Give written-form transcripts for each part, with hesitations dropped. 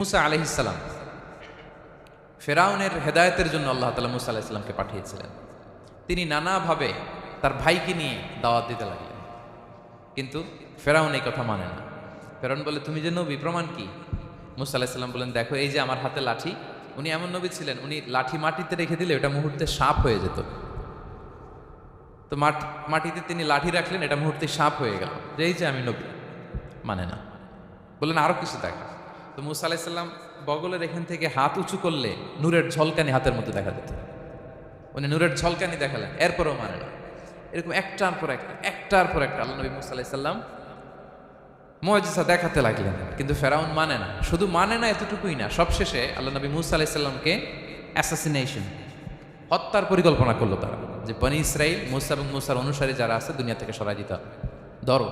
মুসা আলাইহিস সালাম ফেরাউনের হেদায়েতের জন্য আল্লাহ তাআলা মুসা আলাইহিস সালামকে পাঠিয়েছিলেন। তিনি নানাভাবে তার ভাইকে নিয়ে দাওয়াত দিতে লাগলেন, কিন্তু ফেরাউন এই কথা মানে না। ফেরাউন বলে, তুমি যে নবী, প্রমাণ কি? মুসা আলাইহিস সালাম বলেন, দেখো এই যে আমার হাতে লাঠি। উনি এমন নবী ছিলেন, উনি লাঠি মাটিতে রেখে দিলে ওটা মুহূর্তে সাপ হয়ে যেত। তো মাটিতে তিনি লাঠি রাখলেন, এটা মুহূর্তে সাপ হয়ে গেল, যে এই যে আমি নবী। মানে না, বললেন আরো কিছু দেখা। তো মুসা আলাইহিস সালাম বগলের এখান থেকে হাত উঁচু করলে নূরের ঝলকানি হাতের মধ্যে দেখা যেত। উনি নূরের ঝলকানি দেখালেন, এরপরও মানে না। এরকম একটার পর একটা আল্লাহ নবী মুসা আলাইহিস সালাম মুআজিজা দেখাতে লাগলেন, কিন্তু ফেরাউন মানে না। শুধু মানে না এতটুকুই না, সবশেষে আল্লাহ নবী মুসা আলাইহিস সালামকে অ্যাসাসিনেশন, হত্যার পরিকল্পনা করলো তারা, যে বনি ইসরাইল, মুসা এবং মুসার অনুসারী যারা আছে দুনিয়া থেকে সরাই দিতে হবে। ধরো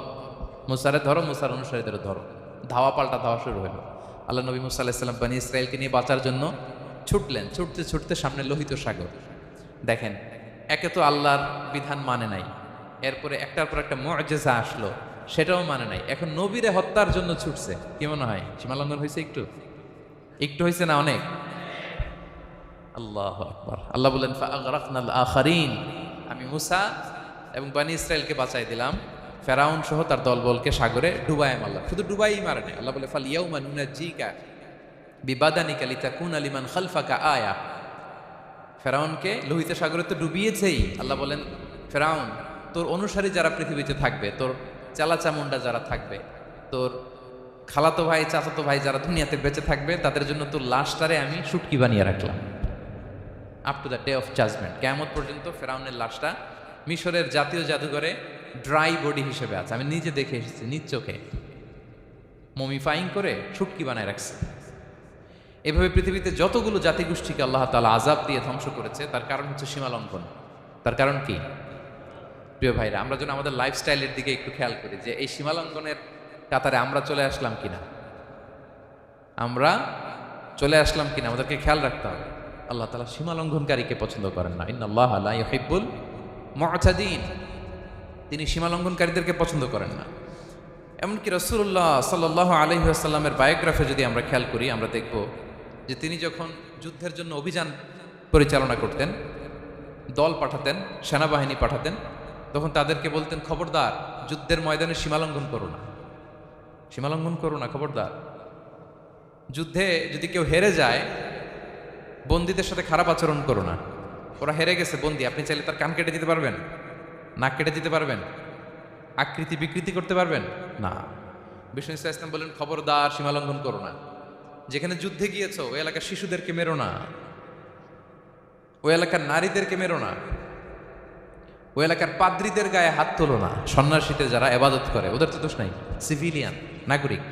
মুসারে, ধরো মুসার অনুসারীদের ধরো। ধাওয়া পাল্টা ধাওয়া শুরু হলো। আল্লাহ নবী মুসা আলাইহিস সালাম বনি ইসরাইলকে নিয়ে বাঁচার জন্য ছুটলেন। ছুটতে ছুটতে সামনে লোহিত সাগর। দেখেন, একে তো আল্লাহর বিধান মানে নাই, এরপরে একটার পর একটা মুআজিজা আসলো, সেটাও মানে নাই। এখন নবীরে হত্যার জন্য ছুটছে। কি মনে হয় সীমালঙ্ঘন হয়েছে? একটু হয়েছে না অনেক? আল্লাহু আকবার। আল্লাহ বলেন, ফাআগরাকনাল আখারিন, আমি মুসা এবং বনি ইসরাইলকে বাঁচাই দিলাম, ফেরাউন সহ তার দলবলকে সাগরে ডুবাই মারলাম। শুধু ডুবাই মারে নাই, আল্লাহ বলে, ফাল ইয়াউমা নুনাজ্জিকা বিবাদানিকা লিতাকুনা লিমান খালফাকা আয়া। ফেরাউনকে লোহিত সাগরে তো ডুবিয়েছেই। আল্লাহ বলেন, ফেরাউন, তোর অনুসারী যারা পৃথিবীতে থাকবে, তোর চালাচামুন্ডা যারা থাকবে, তোর খালাতো ভাই, চাচাতো ভাই যারা দুনিয়াতে বেঁচে থাকবে, তাদের জন্য তোর লাশটারে আমি শুটকি বানিয়ে রাখলাম। Up to the day of judgement, কিয়ামত পর্যন্ত ফেরাউনের লাশটা মিশরের জাতীয় জাদুঘরে ড্রাই বডি হিসেবে আছে। আমি নিজে দেখে এসেছি, নিজ চোখে মমিফাইং করে শুটকি বানায় রাখছে। এভাবে পৃথিবীতে যতগুলো জাতিগোষ্ঠীকে আল্লাহ তাআলা আযাব দিয়ে ধ্বংস করেছে, তার কারণ হচ্ছে সীমালঙ্ঘন। তার কারণ কি? প্রিয় ভাইরা, আমরা যেন আমাদের লাইফস্টাইলের দিকে একটু খেয়াল করি, যে এই সীমালঙ্ঘনের কাতারে আমরা চলে আসলাম কিনা, আমাদেরকে খেয়াল রাখতে হবে। আল্লাহ তাআলা সীমালঙ্ঘনকারীকে পছন্দ করেন না। ইন্নাল্লাহা লা ইউহিব্বুল মুআতাদিন, তিনি সীমালঙ্ঘনকারীদেরকে পছন্দ করেন না। এমনকি রাসূলুল্লাহ সাল্লাল্লাহু আলাইহি ওয়াসাল্লামের বায়োগ্রাফি যদি আমরা খেয়াল করি, আমরা দেখব যে তিনি যখন যুদ্ধের জন্য অভিযান পরিচালনা করতেন, দল পাঠাতেন, সেনাবাহিনী পাঠাতেন, তখন তাদেরকে বলতেন, খবরদার, যুদ্ধের ময়দানে সীমালঙ্ঘন করো না, খবরদার। যুদ্ধে যদি কেউ হেরে যায়, বন্দীদের সাথে খারাপ আচরণ করো না। ওরা হেরে গেছে বন্দী, আপনি চাইলে তার কান কেটে দিতে পারবেন, নাক কেটে দিতে পারবেন, আকৃতি বিকৃতি করতে পারবেন না। বিষ্ণু ইসলাম বলেন, খবরদার, সীমালঙ্ঘন করো না। যেখানে যুদ্ধে গিয়েছো, ওই এলাকার শিশুদেরকে মেরো না, ওই এলাকার নারীদেরকে মেরো না, ওই এলাকার পাদ্রীদের গায়ে হাত তোলো না। সন্ন্যাসীতে যারা ইবাদত করে, ওদের তো দোষ নাই, সিভিলিয়ান নাগরিক,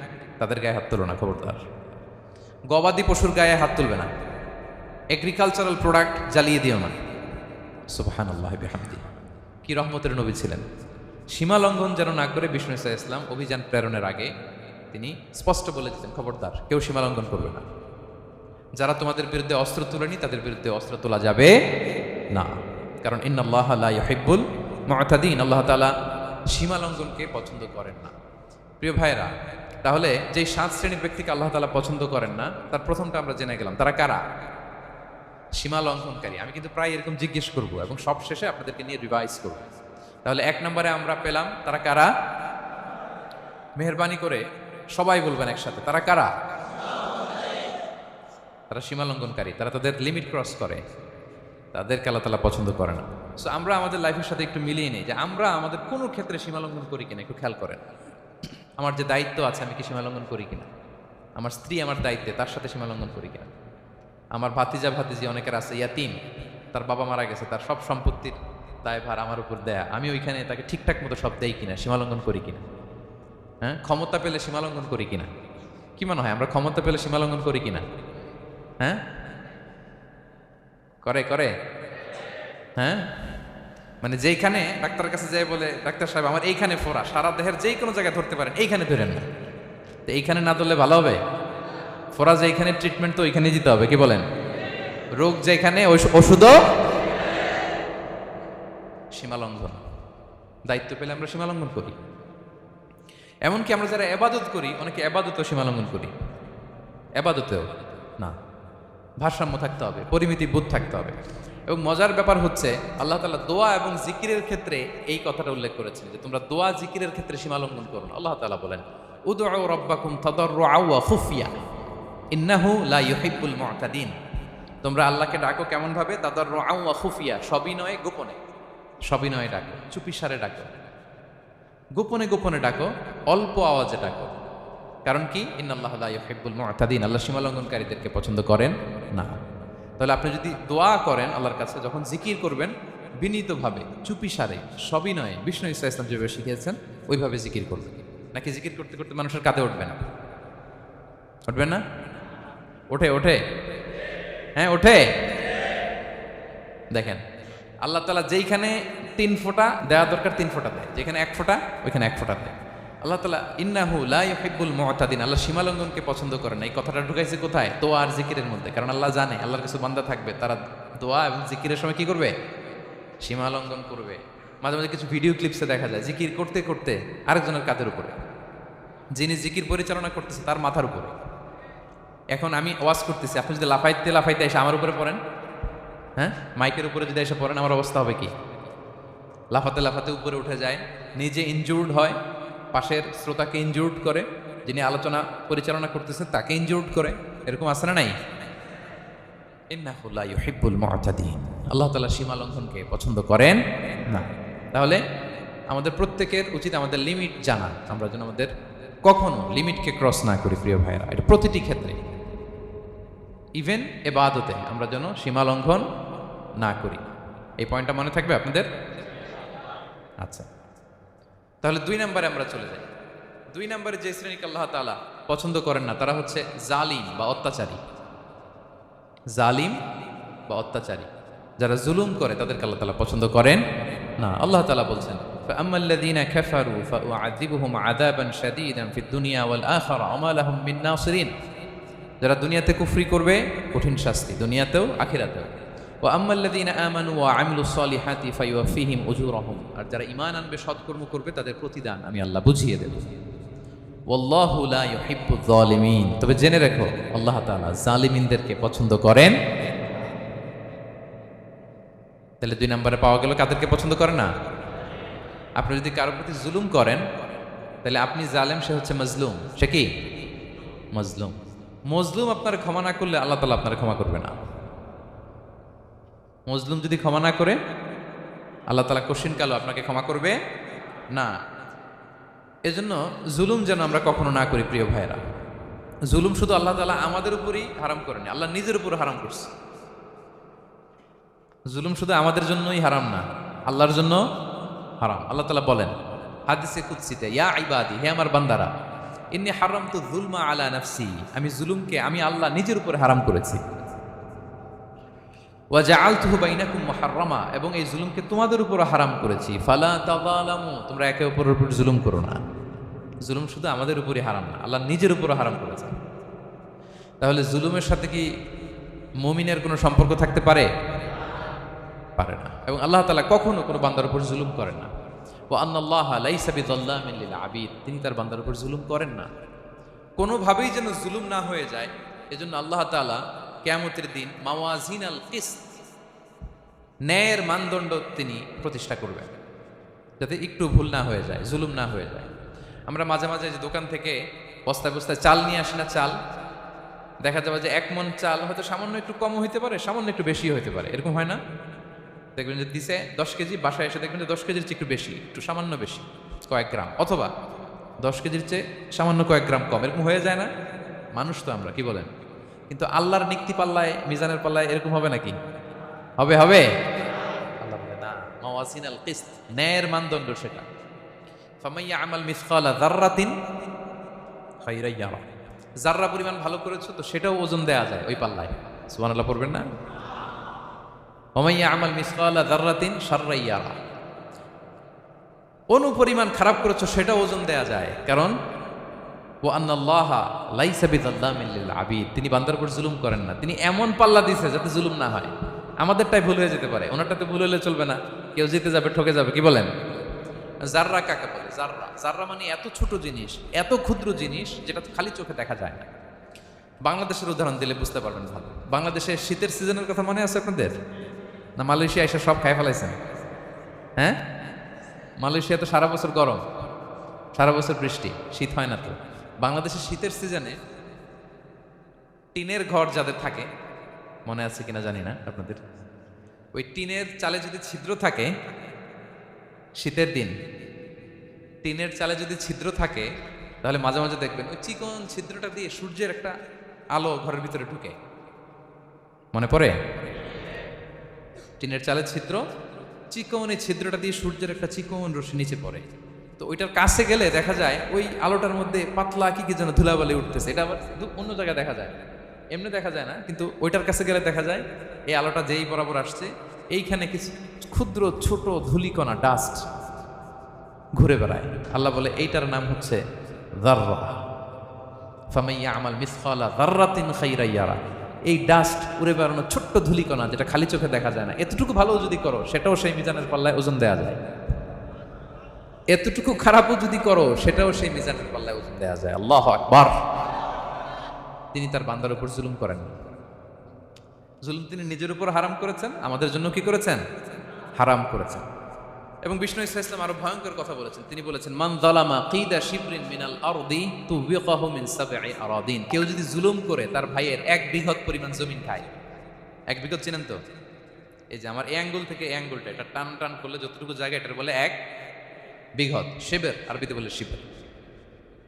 তাদের গায়ে হাত তোলো না, খবরদার। গবাদি পশুর গায়ে হাত তুলবে না, এগ্রিকালচারাল প্রোডাক্ট জ্বালিয়ে দিও না। সুবহানাল্লাহ বিহামদি, কি রহমতের নবী ছিলেন। সীমা লঙ্ঘন যেন না করে বিষ্ণু ইসলাম অভিযান প্রেরণের আগে তিনি স্পষ্ট বলে দিতেন, খবরদার, কেউ সীমা লঙ্ঘন করবে না। যারা তোমাদের বিরুদ্ধে অস্ত্র তোলেনি, তাদের বিরুদ্ধে অস্ত্র তোলা যাবে না, কারণ ইন্নাল্লাহা লা ইউহিব্বুল মুআতাদিন, আল্লাহ তাআলা সীমা লঙ্ঘনকে পছন্দ করেন না। প্রিয় ভাইরা, তাহলে যেই 7 শ্রেণীর ব্যক্তিকে আল্লাহ তাআলা পছন্দ করেন না, তার প্রথমটা আমরা জেনে গেলাম। তারা কারা? সীমা লঙ্ঘনকারী। আমি কিন্তু প্রায় এরকম জিজ্ঞেস করব এবং সব শেষে আপনাদেরকে নিয়ে রিভাইজ করব। তাহলে 1 নম্বরে আমরা পেলাম, তারা কারা? মেহেরবানি করে সবাই বলবেন একসাথে, তারা কারা? তারা সীমা লঙ্ঘনকারী, তারা তাদের লিমিট ক্রস করে, তাদেরকে আল্লাহ তাআলা পছন্দ করে না। সো আমরা আমাদের লাইফের সাথে একটু মিলিয়ে নিই যে আমরা আমাদের কোনো ক্ষেত্রে সীমা লঙ্ঘন করি কিনা, একটু খেয়াল করেন। আমার যে দায়িত্ব আছে, আমি কি সীমা লঙ্ঘন করি কিনা? আমার স্ত্রী আমার দায়িত্বে, তার সাথে সীমা লঙ্ঘন করি কিনা? আমার ভাতিজি অনেকের আছে ইয়াতিম, তার বাবা মারা গেছে, তার সব সম্পত্তির দায়ভার আমার উপর দেয়া, আমি ওইখানে তাকে ঠিকঠাক মতো সব দেই কিনা, সীমালঙ্ঘন করি কিনা? হ্যাঁ, ক্ষমতা পেলে সীমালঙ্ঘন করি কিনা? কি মনে হয়, আমরা ক্ষমতা পেলে সীমালঙ্ঘন করি কিনা? হ্যাঁ, করে হ্যাঁ, মানে যেইখানে ডাক্তারের কাছে যাই বলে, ডাক্তার সাহেব আমার এইখানে ফোড়া, সারা দেহের যেই কোনো জায়গায় ধরতে পারেন, এইখানে ধরেন না, তো এইখানে না ধরলে ভালো হবে? ফোড়া যেখানে, ট্রিটমেন্ট তো ওইখানে দিতে হবে, কি বলেন? রোগ যেখানে, ওষুধও সীমালঙ্ঘন। দায়িত্ব পেলে আমরা সীমালঙ্ঘন করি। এমনকি আমরা যারা ইবাদত করি, অনেকে ইবাদতও সীমালঙ্ঘন করি। এবাদতেও না। ভারসাম্য থাকতে হবে, পরিমিতি বোধ থাকতে হবে। এবং মজার ব্যাপার হচ্ছে আল্লাহ তাআলা দোয়া এবং জিকিরের ক্ষেত্রে এই কথাটা উল্লেখ করেছেন যে তোমরা দোয়া জিকিরের ক্ষেত্রে সীমা লঙ্ঘন করো না। আল্লাহ তাআলা বলেন উদউ রাব্বাকুম তাদাররুআ ওয়া খুফিয়া ইন্নাহু লা ইউহিব্বুল মু'তাদিন। তোমরা আল্লাহকে ডাকো কেমন ভাবে? তাদাররুআ ওয়া খুফিয়া, সবিনয়ে গোপনে। সবিনয়ে ডাকো, চুপিসারে ডাকো, গোপনে গোপনে ডাকো, অল্প আওয়াজে ডাকো। কারণ কি? ইন্নাল্লাহা লা ইউহিব্বুল মু'তাদিন, আল্লাহ সীমা লঙ্ঘনকারীদেরকে পছন্দ করেন না। তাহলে আপনি যদি দোয়া করেন আল্লাহর কাছে, যখন জিকির করবেন বিনীতভাবে, চুপিসারে, সবিনয়ে, বিষ্ণু ঈসা ইসলাম যেভাবে শিখিয়েছেন ওইভাবে জিকির করবেন। নাকি জিকির করতে করতে মানুষের কাঁধে উঠবেন? উঠবেন না? ওঠে ওঠে, হ্যাঁ ওঠে। দেখেন আল্লাহ তাআলা যেইখানে 3 ফোঁটা দেওয়া দরকার 3 ফোঁটা দেয়, যেখানে 1 ফোঁটা ওইখানে 1 ফোঁটা দেয়। আল্লাহ তাআলা ইন্নাহু লা ইউহিব্বুল মু'তাদিন, আল্লাহ সীমালঙ্ঘনকে পছন্দ করেন না। এই কথাটা ঢুকাইছে কোথায়? দোয়া আর জিকিরের মধ্যে। কারণ আল্লাহ জানে আল্লাহর কিছু বান্দা থাকবে তারা দোয়া এবং জিকিরের সময় কি করবে? সীমালঙ্ঘন করবে। মাঝে মাঝে কিছু ভিডিও ক্লিপসে দেখা যায় জিকির করতে করতে আরেকজনের কাঁধের উপরে, যিনি জিকির পরিচালনা করতেছে তার মাথার উপরে। এখন আমি ওয়াজ করতেছি, আপনি যদি লাফাইতে লাফাইতে এসে আমার উপরে পড়েন, হ্যাঁ মাইকের উপরে যদি এসে পড়েন, আমার অবস্থা হবে কি? লাফাতে লাফাতে উপরে উঠে যায়, নিজে ইনজুর্ড হয়, পাশের শ্রোতাকে ইনজুর্ড করে, যিনি আলোচনা পরিচালনা করতেছে তাকে ইনজুর্ড করে। এরকম আছে না নাই? ইন্নাহু লা ইউহিব্বুল মু'তাদিন, আল্লাহ তাআলা সীমা লঙ্ঘনকে পছন্দ করেন না। তাহলে আমাদের প্রত্যেকের উচিত আমাদের লিমিট জানা, আমরা যেন আমাদের কখনো লিমিটকে ক্রস না করি। প্রিয় ভাইয়েরা, এটা প্রতিটি ক্ষেত্রে, ইভেন ইবাদতে আমরা যেন সীমা লঙ্ঘন না করি। এই পয়েন্টটা মনে থাকবে আপনাদের? আচ্ছা, তাহলে 2 নম্বরে আমরা চলে যাই। 2 নম্বরে যে শ্রেণীকে আল্লাহ তাআলা পছন্দ করেন না তারা হচ্ছে জালিম বা অত্যাচারী। জালিম বা অত্যাচারী, যারা জুলুম করে তাদেরকে আল্লাহ তাআলা পছন্দ করেন না। আল্লাহ তাআলা বলছেন ফাআম্মাল্লাযীনা কাফারু ফাউআযিবুহুম আযাবান শাদীদান ফিদ দুনিয়া ওয়াল আখিরা ওয়া মা লাহুম মিন নাসিরিন। যারা দুনিয়াতে কুফরি করবে কঠিন শাস্তি দুনিয়াতেও আখিরাতেও। ওয়া আম্মাল্লাযীনা আমানু ওয়া আমিলুস সালিহাতি ফায়ুওয়াফিহিম উজুরাহুম, আর যারা ঈমান আনবে সৎকর্ম করবে তাদের প্রতিদান আমি আল্লাহ বুঝিয়ে দেব। ওয়াল্লাহু লা ইউহিব্বুয যালিমিন, তবে জেনে রেখো আল্লাহ তাআলা জালিমিনদেরকে পছন্দ করেন। তাহলে 2 নম্বরে পাওয়া গেল কাদেরকে পছন্দ করে না? আপনি যদি কারোর প্রতি জুলুম করেন তাহলে আপনি জালেম, সে হচ্ছে মাজলুম। সে কি? মাজলুম। মজলুম আপনার ক্ষমা না করলে আল্লাহ তাআলা আপনার ক্ষমা করবে না। মজলুম যদি ক্ষমা না করে আল্লাহ তাআলা কঠিন কালো আপনাকে ক্ষমা করবে না। এজন্য জুলুম যেন আমরা কখনো না করি। প্রিয় ভাইয়েরা, জুলুম শুধু আল্লাহ তাআলা আমাদের উপরই হারাম করেনি, আল্লাহ নিজের উপর হারাম করছে। জুলুম শুধু আমাদের জন্যই হারাম না, আল্লাহর জন্য হারাম। আল্লাহ তাআলা বলেন হাদিসে কুদসিতে, ইয়া ইবাদি, হে আমার বান্দারা, ইন্নী হারামতু যুলমা আলা নাফসি, আমি জুলুমকে আমি আল্লাহ নিজের উপরে হারাম করেছি। ওয়া জাআলতুহু বাইনাকুম মুহাররামা, এবং এই জুলুমকে তোমাদের উপর হারাম করেছি। ফালা তাযালামু, তোমরা একে অপরের উপর জুলুম করো না। জুলুম শুধু আমাদের উপরই হারাম না, আল্লাহ নিজের উপর হারাম করেছে। তাহলে জুলুমের সাথে কি মুমিনের কোনো সম্পর্ক থাকতে পারে? পারে না। এবং আল্লাহ তাআলা কখনো কোনো বান্দার উপর জুলুম করেন না। ওয়া আন্নাল্লাহা লাইসা বিযাল্লামিন লিল আবিদ, তিনি তার বান্দার উপর জুলুম করেন না। কোনোভাবেই যেন জুলুম না হয়ে যায়, এজন্য আল্লাহ তাআলা কিয়ামতের দিন মাওয়াজিন আল কিসত, ন্যায়ের মানদণ্ড তিনি প্রতিষ্ঠা করবেন, যাতে একটু ভুল না হয়ে যায়, জুলুম না হয়ে যায়। আমরা মাঝে মাঝে যে দোকান থেকে বস্তায় বস্তায় চাল নিয়ে আসি না, চাল দেখা যাবে যে 1 মণ চাল হয়তো সামান্য একটু কম হইতে পারে, সামান্য একটু বেশি হইতে পারে, এরকম হয় না? দেখবেন যে দিছে 10 কেজি, বাসায় এসে দেখবেন যে 10 কেজির চেয়ে একটু বেশি, একটু সামান্য বেশি কয়েক গ্রাম, অথবা 10 কেজির চেয়ে সামান্য কয়েক গ্রাম কম, এরকম হয়ে যায় না? মানুষ তো আমরা, কি বলেন? কিন্তু আল্লাহর নিক্তি পাল্লায়, মিজানের পাল্লায় এরকম হবে নাকি? হবে? হবে? আল্লাহ বলে না, মাওয়াজিন আল কিসত, ন্যায়ের মানদণ্ড সেটা। ফামাইয়া আমাল মিসকালা যাররাতিন খায়রান ইয়ারা, যাররা পরিমাণ ভালো করেছো তো সেটাও ওজন দেয়া যায় ওই পাল্লায়। সুবহানাল্লাহ পড়বেন না? ওমাইয়া আমাল মিসকালা যাররাতিন শাররান ইয়ারা, অনুপরিমাণ খারাপ করেছো সেটা ওজন দেয়া যায়। কারণ ওয়া আন্নাল্লাহা লাইসা বিযাল্লামিন লিল আবিদ, তিনি বান্দার উপর জুলুম করেন না। তিনি এমন পাল্লা দিয়েছে যাতে জুলুম না হয়। আমাদেরটাই ভুল হয়ে যেতে পারে, ওনারটাতে ভুল হলে চলবে না, কেউ জিতে যাবে, ঠকে যাবে। কি বলেন? জাররা কাকে বলে? জাররা, জাররা মানে এত ছোট জিনিস, এত ক্ষুদ্র জিনিস যেটা খালি চোখে দেখা যায় না। বাংলাদেশের উদাহরণ দিলে বুঝতে পারবেন ভালো। বাংলাদেশের শীতের সিজনের কথা মনে আছে আপনাদের? না মালয়েশিয়া এসে সব খাই ফেলাইছেন? হ্যাঁ, মালয়েশিয়া তো সারা বছর গরম, সারা বছর বৃষ্টি, শীত হয় না। তো বাংলাদেশের শীতের সিজনে টিনের ঘর যাদের থাকে, মনে আছে কিনা জানি না আপনাদের, ওই টিনের চালে যদি ছিদ্র থাকে, শীতের দিন টিনের চালে যদি ছিদ্র থাকে, তাহলে মাঝে মাঝে দেখবেন ওই চিকন ছিদ্রটা দিয়ে সূর্যের একটা আলো ঘরের ভিতরে ঢুকে। মনে পড়ে? টিনের চালের ছিদ্র, চিকন এই ছিদ্রটা দিয়ে সূর্যের একটা চিকন রশ্মি নিচে পড়ে। তো ওইটার কাছে গেলে দেখা যায় ওই আলোটার মধ্যে পাতলা কি যেন ধুলাবালি উঠতেছে। এটা আবার অন্য জায়গায় দেখা যায়, এমনি দেখা যায় না, কিন্তু ওইটার কাছে গেলে দেখা যায় এই আলোটা যেই বরাবর আসছে, এইখানে কিছু ক্ষুদ্র ছোট ধূলিকণা, ডাস্ট ঘুরে বেড়ায়। আল্লাহ বলে এইটার নাম হচ্ছে যাররা। ফামান ইয়ামাল মিসকালা যাররাতিন খাইরান ইয়ারা। এই ডাস্ট উড়ে বেড়ানো ছোট্ট ধূলিকণা, যেটা খালি চোখে দেখা যায় না, এতটুকু ভালো যদি করো সেটাও সেই মিজানের পাল্লায় ওজন দেয়া যায়। এতটুকু খারাপও যদি করো সেটাও সেই মিজানের পাল্লায় ওজন দেয়া যায়। আল্লাহু আকবার। তিনি তার বান্দার উপর জুলুম করেন না। জুলুম তিনি নিজের উপর হারাম করেছেন, আমাদের জন্য কি করেছেন? হারাম করেছেন। এবং বিষ্ণু ইসলাম আরো ভয়ঙ্কর কথা বলেছেন। তিনি বলেছেন, মান যালামা কিদা শিবরিন মিনাল আরদি তুবিকাহু মিন সাবঈ আরাদিন। কেউ যদি জুলুম করে তার ভাইয়ের 1 বিঘত পরিমাণ জমিন খায়। 1 বিঘত চিনেন তো? এই যে আমার এই আঙ্গুল থেকে এই আঙ্গুলটা, এটা টান টান করলে যতটুকু জায়গা, এটার বলে 1 বিঘত। শিবের আরবিতে বলে শিবের।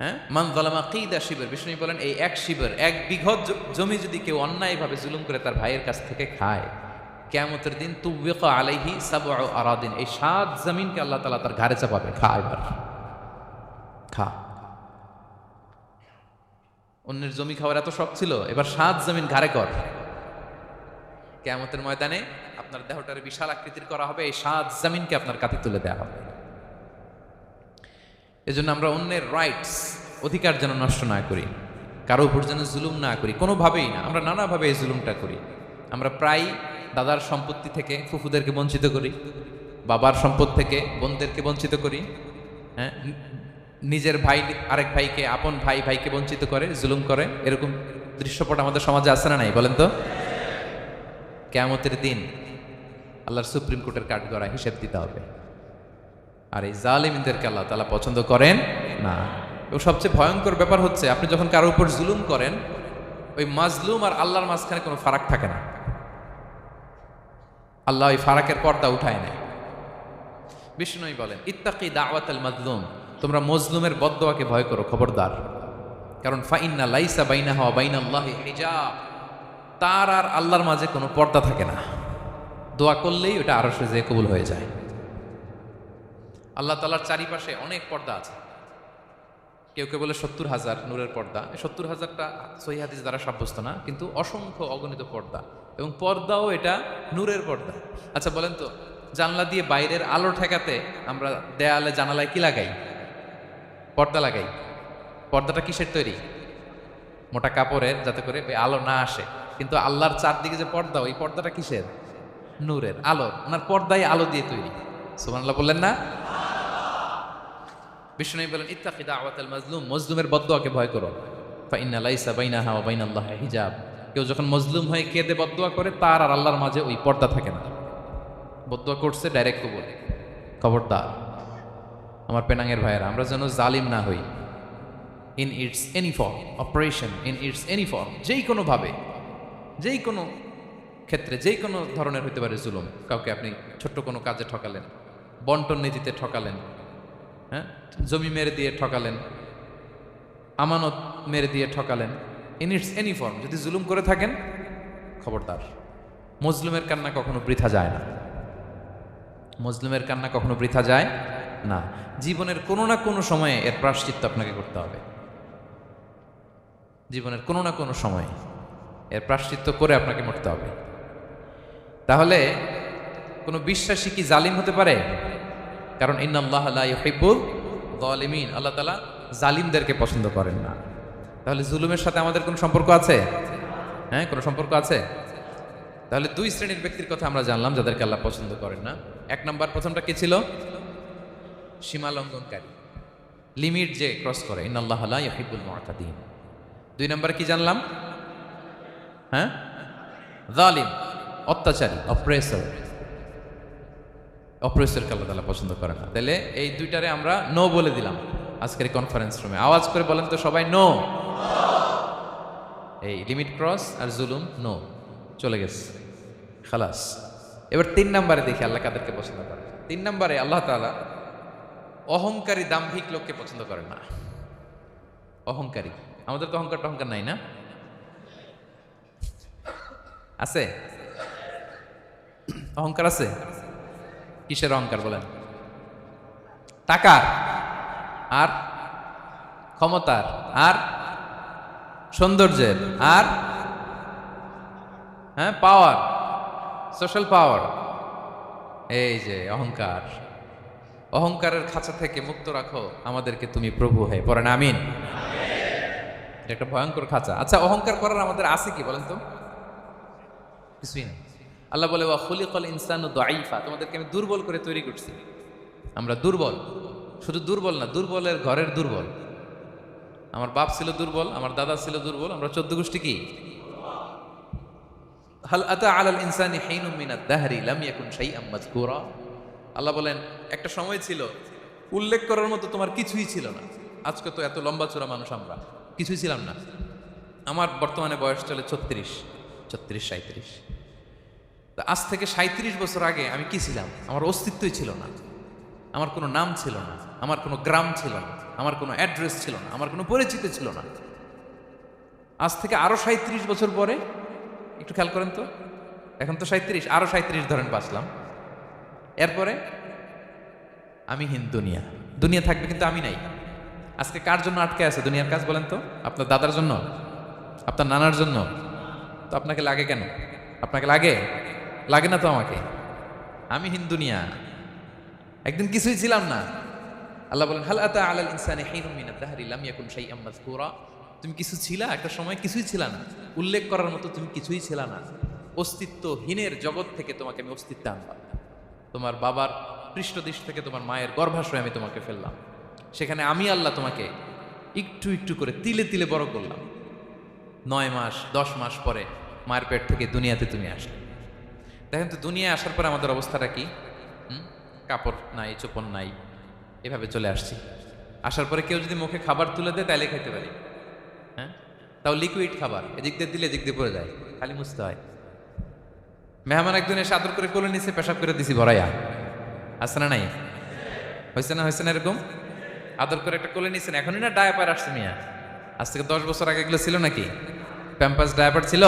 হ্যাঁ, মান যালামা কিদা শিবের। বিষ্ণু বলেন এই 1 শিবের 1 বিঘত জমি যদি কেউ অন্যায়ভাবে জুলুম করে তার ভাইয়ের কাছ থেকে খায়, কিয়ামতের দিন তুবিকা আলাইহি সাবউ আরাদিন, এই 7 জমিনকে আল্লাহ তাআলা তার ঘাড়ে চাপাবে। খা, এবার খা। অন্যের জমি খাওয়ার এত শখ ছিল, এবার 7 জমিন ঘাড়ে কর। কিয়ামতের ময়দানে আপনার দেহটার বিশাল আকৃতির করা হবে, এই 7 জমিনকে আপনার কাঁধে তুলে দেওয়া হবে। এজন্য আমরা অন্যের রাইটস, অধিকার যেন নষ্ট না করি, কারো উপর যেন জুলুম না করি, কোনোভাবেই না। আমরা নানাভাবে এই জুলুমটা করি। আমরা প্রায় দাদার সম্পত্তি থেকে ফুফুদেরকে বঞ্চিত করি, বাবার সম্পদ থেকে বোনদেরকে বঞ্চিত করি। হ্যাঁ, নিজের ভাই আরেক ভাইকে, আপন ভাই ভাইকে বঞ্চিত করে, জুলুম করে। এরকম দৃশ্যপট আমাদের সমাজে আছে না নাই বলেন তো? কিয়ামতের দিন আল্লাহর সুপ্রিম কোর্টের কাঠগড়ায় হিসেব দিতে হবে। আর এই জালিমদেরকে আল্লাহ তাআলা পছন্দ করেন না। এবং সবচেয়ে ভয়ঙ্কর ব্যাপার হচ্ছে, আপনি যখন কারো উপর জুলুম করেন, ওই মাজলুম আর আল্লাহর মাঝখানে কোনো ফারাক থাকে না। আল্লাহ ওই ফারাকের পর্দা উঠায় নেয়। বিষ্ণু বলেন, ইত্তাকি দাওয়াতাল মাজলুম, তোমরা মজলুমের বদদোয়াকে ভয় করো, খবরদার। কারণ ফাইন্না লাইসা বাইনাহা ওয়া বাইনাল্লাহি হিজাব, তার আর আল্লাহর মাঝে কোনো পর্দা থাকে না। দোয়া করলেই ওটা আরশে যেয়ে কবুল হয়ে যায়। আল্লাহ তাআলার চারিপাশে অনেক পর্দা আছে। কেউ কেউ বলে 70,000 নূরের পর্দা। 70,000টা সহিহ হাদিস দ্বারা সাব্যস্ত না, কিন্তু অসংখ্য অগণিত পর্দা, এবং পর্দাও এটা নূরের পর্দা। আচ্ছা বলেন তো, জানলা দিয়ে বাইরের আলো ঠেকাতে আমরা দেয়ালে জানালায় কি লাগাই? পর্দা লাগাই। পর্দাটা কিসের তৈরি? মোটা কাপড়ের, যাতে করে ওই আলো না আসে। কিন্তু আল্লাহর চারদিকে যে পর্দা, ওই পর্দাটা কিসের? নূরের আলো। ওনার পর্দায় আলো দিয়ে তৈরি। সুবহানাল্লাহ বললেন না? বিষ্ণু বলেন, ইত্তাকি দাওয়াতাল মাজলুম, মজলুমের বদদোয়াকে ভয় করো। ফাইন্না লাইসা বাইনাহা ওয়া বাইনাল্লাহি হিজাব, কেউ যখন মজলুম হয়ে কেঁদে বদদোয়া করে, তার আর আল্লাহর মাঝে ওই পর্দা থাকে না। বদদোয়া করছে, ডাইরেক্ট কবুল। খবরদার আমার পেনাঙ্গের ভাইয়েরা, আমরা যেন জালিম না হই। In it's any form, operation in it's any form, যেই কোনো ভাবে, যেই কোনো ক্ষেত্রে, যেই কোনো ধরনের হইতে পারে জুলুম। কাউকে আপনি ছোট্ট কোনো কাজে ঠকালেন, বন্টন নীতিতে ঠকালেন, হ্যাঁ, জমি মেরে দিয়ে ঠকালেন, আমানত মেরে দিয়ে ঠকালেন, ইন ইটস এনি ফর্ম যদি জুলুম করে থাকেন, খবরদার। মজলুমের কান্না কখনো বৃথা যায় না। মজলুমের কান্না কখনো বৃথা যায় না। জীবনের কোনো না কোনো সময়ে এর প্রায়শ্চিত্ত আপনাকে করতে হবে। জীবনের কোনো না কোনো সময়ে এর প্রায়শ্চিত্ত করে আপনাকে মরতে হবে। তাহলে কোনো বিশ্বাসী কি জালিম হতে পারে? কারণ ইন্নাল্লাহা লা ইউহিব্বুল যালিমিন, আল্লাহ তাআলা জালিমদেরকে পছন্দ করেন না। তাহলে জুলুমের সাথে আমাদের কোনো সম্পর্ক আছে? হ্যাঁ, কোনো সম্পর্ক আছে। তাহলে 2 শ্রেণীর ব্যক্তির কথা আমরা জানলাম যাদেরকে আল্লাহ পছন্দ করেন না। 1 নম্বর, প্রথমটা কি ছিল? সীমা লঙ্ঘনকারী, লিমিট যে ক্রস করে, ইন্নাল্লাহা লা ইউহিব্বুল মুআতাদিন। 2 নম্বরে কি জানলাম? হ্যাঁ, জালিম, অত্যাচারী, অপ্রেসরকে আল্লাহ তাআলা পছন্দ করে না। তাহলে এই দুইটারে আমরা নো বলে দিলাম আজকের কনফারেন্স রুমে। আওয়াজ করে বলেন তো সবাই নো। এই লিমিট ক্রস আর জুলুম নো, চলে গেছে, খালাস। এবার 3 নম্বরে দেখি আল্লাহ কাদেরকে পছন্দ করে। 3 নম্বরে আল্লাহ তাআলা অহংকারী দাম্ভিক লোককে পছন্দ করেন না। অহংকারী, আমাদের তো অহংকার নাই না? আছে? অহংকার আছে? কিসের অহংকার বলেন? টাকার, আর ক্ষমতার, আর সৌন্দর্যের, আর হ্যাঁ পাওয়ার, সোশ্যাল পাওয়ার। এই যে অহংকার, অহংকারের খাঁচা থেকে মুক্ত রাখো আমাদেরকে তুমি প্রভু হয়ে, পড়েন আমিন। এটা একটা ভয়ঙ্কর খাঁচা। আচ্ছা, অহংকার করার আমাদের আছে কি বলেন তো? কিছুই না। আল্লাহ বলে ওয়া খুলিকাল ইনসানু দাঈফা, তোমাদেরকে আমি দুর্বল করে তৈরি করছি। আমরা দুর্বল, শুধু দুর্বল না, দুর্বলের ঘরের দুর্বল। আমার বাপ ছিল দুর্বল, আমার দাদা ছিল দুর্বল, আমরা 14 গোষ্ঠী কি? হাল আতা আলাল ইনসানি হিনুম মিনাদ দাহরি লাম ইয়াকুন শাইআম মাযকুরা। আল্লাহ বলেন একটা সময় ছিল উল্লেখ করার মতো তোমার কিছুই ছিল না। আজকে তো এত লম্বা চূড়া মানুষ, আমরা কিছুই ছিলাম না। আমার বর্তমানে বয়স চলে 36, 37। তা আজ থেকে 37 বছর আগে আমি কি ছিলাম? আমার অস্তিত্বই ছিল না, আমার কোনো নাম ছিল না, আমার কোনো গ্রাম ছিল না, আমার কোনো অ্যাড্রেস ছিল না, আমার কোনো পরিচিত ছিল না। আজ থেকে আরো 37 বছর পরে একটু খেয়াল করেন তো, এখন তো 37, আরো 37 ধরেন বাঁচলাম। এরপরে আমি দুনিয়া, দুনিয়া থাকবে কিন্তু আমি নাই। আজকে কার জন্য আটকে আছে দুনিয়ার কাজ বলেন তো? আপনার দাদার জন্য, আপনার নানার জন্য। তো আপনাকে লাগে কেন? আপনাকে লাগে? লাগে না তো আমাকে। আমি দুনিয়া, একদিন কিছুই ছিলাম না। আল্লাহ বলেন হাল আতা আলাল ইনসানি হিনুম মিনাদ দাহরি লাম ইয়াকুন শাইআম মাযকুরা। তুমি কিছু ছিলা, একটা সময় কিছুই ছিলা না, উল্লেখ করার মতো তুমি কিছুই ছিলা না। অস্তিত্বহীনের জগৎ থেকে তোমাকে আমি অস্তিত্ব আনলাম। তোমার বাবার পৃষ্ঠদেশ থেকে তোমার মায়ের গর্ভাশয়ে আমি তোমাকে ফেললাম। সেখানে আমি আল্লাহ তোমাকে একটু একটু করে তিলে তিলে বড় করলাম। 9 মাস 10 মাস পরে মায়ের পেট থেকে দুনিয়াতে তুমি আসলে। দেখেন তো দুনিয়ায় আসার পরে আমাদের অবস্থাটা কি? কাপড় নাই, চোপন নাই, এভাবে চলে আসছি। আসার পরে কেউ যদি মুখে খাবার তুলে দেয় তাইলে খাইতে পারি, হ্যাঁ, তাও লিকুইড খাবার, এদিক দিয়ে দিলে এদিক দিয়ে পড়ে যায়, খালি মুছতে হয়। মেহমান একদিন এসে আদর করে কোলে নিচে পেশাব করে দিছি ভরাইয়া, আসছে না নাই? হয়েছে না, হয়েছে না এরকম? আদর করে একটা কোলে নিছেন, এখনই না ডায়াপার আসছে মিয়া। আজ থেকে 10 বছর আগে এগুলো ছিল নাকি? প্যাম্পাস ডায়াপার ছিল,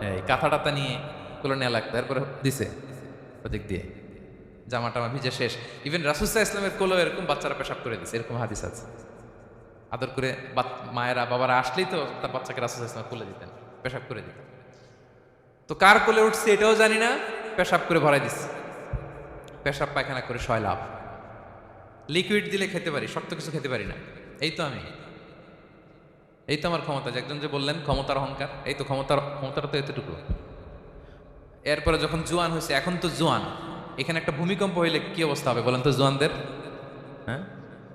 এই কাঁথা টাতা নিয়ে কোলে নেওয়া লাগতো, এরপরে দিছে ওদিক দিয়ে, জামা টামা ভিজে শেষ। ইভেন রাসূল সাল্লাল্লাহু আলাইহি ওয়াসাল্লামের কোলেও এরকম বাচ্চারা পেশাব করে দিছে, এরকম হাদিস আছে। আদর করে মায়েরা বাবারা আসলেই তো তার বাচ্চাকে রাসূল সাল্লাল্লাহু আলাইহি ওয়াসাল্লাম কোলে দিতেন, পেশাব করে দিতেন। তো কার কোলে উঠছে এটাও জানি না, পেশাব করে ভরাই দিচ্ছে। পেশাব পায়খানা করে সয়লাভ। লিকুইড দিলে খেতে পারি, শক্ত কিছু খেতে পারি না। এই তো আমি, এই তো আমার ক্ষমতা। যে একজন যে বললেন ক্ষমতার অহংকার, এই তো ক্ষমতাটা তো এতটুকু। এরপরে যখন জোয়ান হয়েছে, এখন তো জোয়ান, এখানে একটা ভূমিকম্প হইলে কি অবস্থা হবে বলেন তো জোয়ানদের? হ্যাঁ,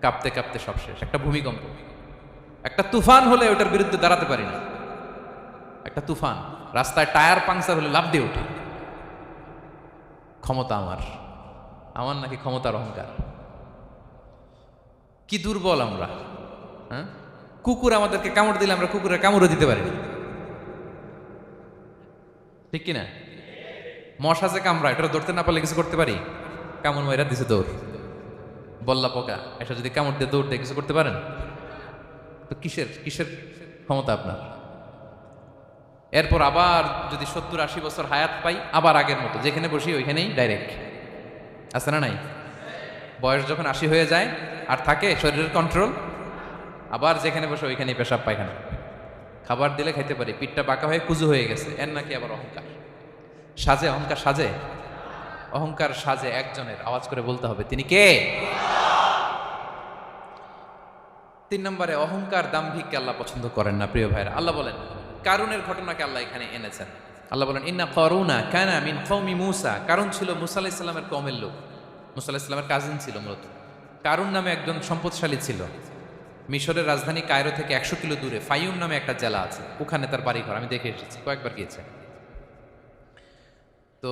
কাঁপতে কাঁপতে সব শেষ। একটা ভূমিকম্প, একটা তুফান হলে ওটার বিরুদ্ধে দাঁড়াতে পারি না। একটা তুফান, রাস্তায় টায়ার পাংচার হলে লাফ দিয়ে উঠি। ক্ষমতা আমার নাকি ক্ষমতার অহংকার? কি দুর্বল আমরা, হ্যাঁ? কুকুর আমাদেরকে কামড় দিলে আমরা কুকুরের কামড়ও দিতে পারি না, ঠিক কিনা? মশা যে কামড়ায়, এটা ধরতে না পারলে কিছু করতে পারি? কামড় মাইরা দিছে দৌড়। বল্লা পোকা এটা যদি কামড় দিয়ে দৌড় দিয়ে কিছু করতে পারেন? তো কিসের ক্ষমতা আপনার? এরপর আবার যদি 70-80 বছর হায়াত পাই, আবার আগের মতো যেখানে বসি ওইখানেই ডাইরেক্ট, আছে না নাই? বয়স যখন 80 হয়ে যায় আর থাকে শরীরের কন্ট্রোল, আবার যেখানে বসে ওইখানেই পেশাব পায়খানা। খাবার দিলে খাইতে পারি, পিঠটা বাঁকা হয়ে কুজু হয়ে গেছে, এর নাকি আবার অহংকার? সাজে অহংকার? সাজে অহংকার? সাজে একজনের, আওয়াজ করে বলতে হবে তিনি কে? 3 নম্বরে অহংকার দাম্ভিককে আল্লাহ পছন্দ করেন না। প্রিয় ভাইরা, আল্লাহ বলেন কারুনের ঘটনাকে আল্লাহ এখানে এনেছেন। আল্লাহ বলেন ইন্না কারুনা কানা মিন কওমি মূসা। কারুন ছিল মুসা আলাইহিস সালামের কওমের লোক, মুসা আলাইহিস সালামের কাজিন ছিল মূলত। কারুন নামে একজন সম্পদশালী ছিল, মিশরের রাজধানী কায়রো থেকে 100 কিলো দূরে ফাইউম নামে একটা জেলা আছে, ওখানে তার বাড়ি ঘর। আমি দেখে এসেছি, কয়েকবার গিয়েছে। তো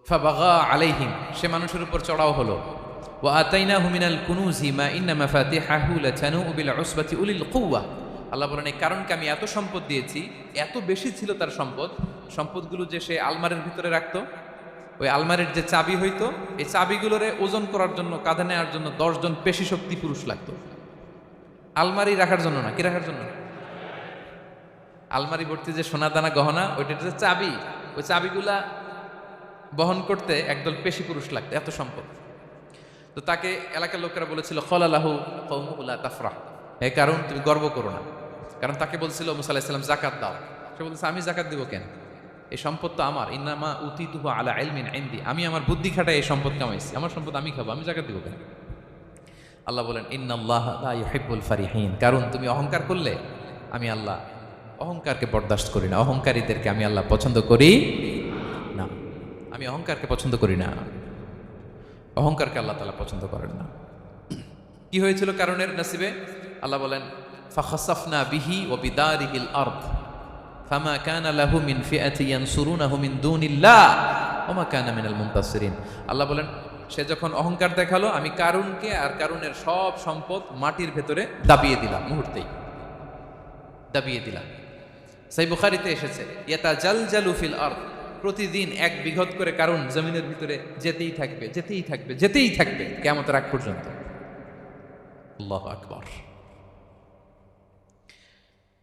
ফাবাগা আলাইহিম, সে মানুষের উপর চড়াও হলো। ওয়া আতাইনাহু মিনাল কুনুজি মা ইন্না মাফাতিহাহু লাতানু বিল উসবাতি উলিল কুওয়া। আল্লাহ বলেন, এই কারণকে আমি এত সম্পদ দিয়েছি, এত বেশি ছিল তার সম্পদ, সম্পদগুলো যে সে আলমারির ভিতরে রাখতো, ওই আলমারির যে চাবি হইতো, এই চাবিগুলোরে ওজন করার জন্য, কাঁধে নেওয়ার জন্য 10 জন পেশি শক্তি পুরুষ লাগতো। আলমারি রাখার জন্য না, কি রাখার জন্য? আলমারি ভর্তি যে সোনা দানা গহনা, ওইটার যে চাবি, ওই চাবিগুলা বহন করতে একদল পেশি পুরুষ লাগতো, এত সম্পদ। তো তাকে এলাকার লোকেরা বলেছিল, খলালাহু কওমুহু লা তাফরাহ, হে কারণ তুমি গর্ব করো না। কারণ তাকে বলছিল মুসা আলাইহিস সালাম যাকাত দাও, সে বলছে আমি যাকাত দিব কেন, এই সম্পদ তো আমার। ইন্নামা উতিতুহু আলা ইলমিন ইনদি, আমি আমার বুদ্ধি খাটাই এই সম্পদ কামাইছি, আমার সম্পদ আমি খাবো, আমি যাকাত দিব কেন? আল্লাহ বলেন, ইন্নাল্লাহা লা ইউহিব্বুল ফারিহিন, কারণ তুমি অহংকার করলে আমি আল্লাহ অহংকারকে বরদাস্ত করি না, অহংকারীদেরকে আমি আল্লাহ পছন্দ করি না। আমি অহংকারকে পছন্দ করি না, অহংকারকে আল্লাহ তাআলা পছন্দ করেন না। কি হয়েছিল কারণের নসিবে? আল্লাহ বলেন, ফাখাসাফনা বিহি ওয়া বিদারিহিল আরদ ফামা কানা লাহু মিন ফিআতি ইয়ানসুরুনাহু মিন দুনিল্লাহ ওয়া মা কানা মিনাল মুনতাসিরিন। আল্লাহ বলেন, সে যখন অহংকার দেখালো, আমি কারুনকে আর কারুনের সব সম্পদ মাটির ভেতরে দাবিয়ে দিলাম, মুহূর্তেই দাবিয়ে দিলাম। সহিহ বুখারীতে এসেছে, ইয়াতাজালজালু ফিল আরদ, প্রতিদিন 1 বিঘত করে কারুন জমিনের ভিতরে যেতেই থাকবে, যেতেই থাকবে, যেতেই থাকবে কিয়ামতের আগ পর্যন্ত। আল্লাহু আকবার।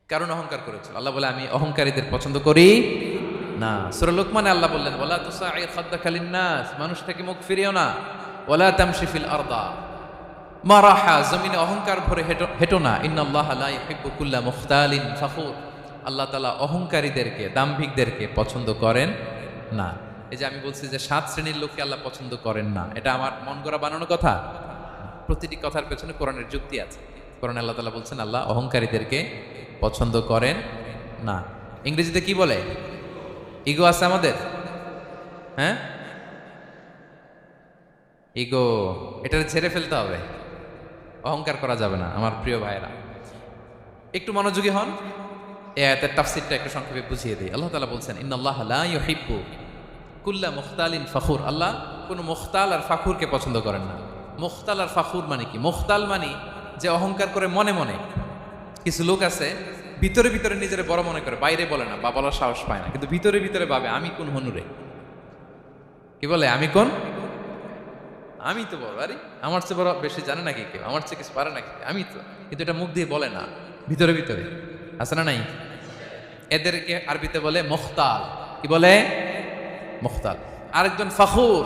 কারণ অহংকার করেছিল। আল্লাহ বলে, আমি অহংকারীদের পছন্দ করি না। সূরা লোকমানে আল্লাহ বললেন, ওয়ালা তুসাইর খাদ্দাকা লিন্নাস, মানুষ থেকে মুখ ফিরিও না। ওয়ালা তামশি ফিল আরদা মারাহা, জমিনে অহংকার ভরে হেঁটো না। ইন্নাল্লাহা লা ইউহিব্বু কুল্লা মুখতালিন ফাখুর, আল্লাহ তাআলা অহংকারীদেরকে, দাম্ভিকদেরকে পছন্দ করেন না। এই যে আমি বলছি যে 7 শ্রেণীর লোককে আল্লাহ পছন্দ করেন না, এটা আমার মন গড়া বানানো কথা। প্রতিটি কথার পেছনে কোরআনের যুক্তি আছে। কোরআনে আল্লাহ তাআলা বলছেন, আল্লাহ অহংকারীদেরকে পছন্দ করেন না। ইংরেজিতে কি বলে? ইগো আছে আমাদের, হ্যাঁ, ইগো, এটা ছেড়ে ফেলতে হবে, অহংকার করা যাবে না। আমার প্রিয় ভাইয়েরা, একটু মনোযোগী হন। এই আয়াতের তাফসীরটা একটু সংক্ষেপে বুঝিয়ে দিই। আল্লাহ তাআলা বলছেন, ইন্নাল্লাহা লা ইউহিব্বু কুল্লা মুখতালিন ফাখুর, আল্লাহ কোনো মুখতাল আর ফাখুরকে পছন্দ করেন না। মুখতাল আর ফাখুর মানে কি? মুখতাল মানে যে অহংকার করে মনে মনে। কিছু লোক আছে ভিতরে ভিতরে নিজের বড় মনে করে, বাইরে বলে না বা বলার সাহস পায় না, কিন্তু ভিতরে ভিতরে ভাবে আমি কোন হনুরে, কি বলে আমি কোন, আমি তো বড়, আরে আমার চেয়ে বড় বেশি জানে নাকি কেউ, আমার চেয়ে কিছু পারে নাকি, আমি তো, কিন্তু এটা মুখ দিয়ে বলে না, ভিতরে ভিতরে আছে না নাই? এদেরকে আরবিতে বলে মুখতাল। কি বলে? মুখতাল। আরেকজন ফাখুর,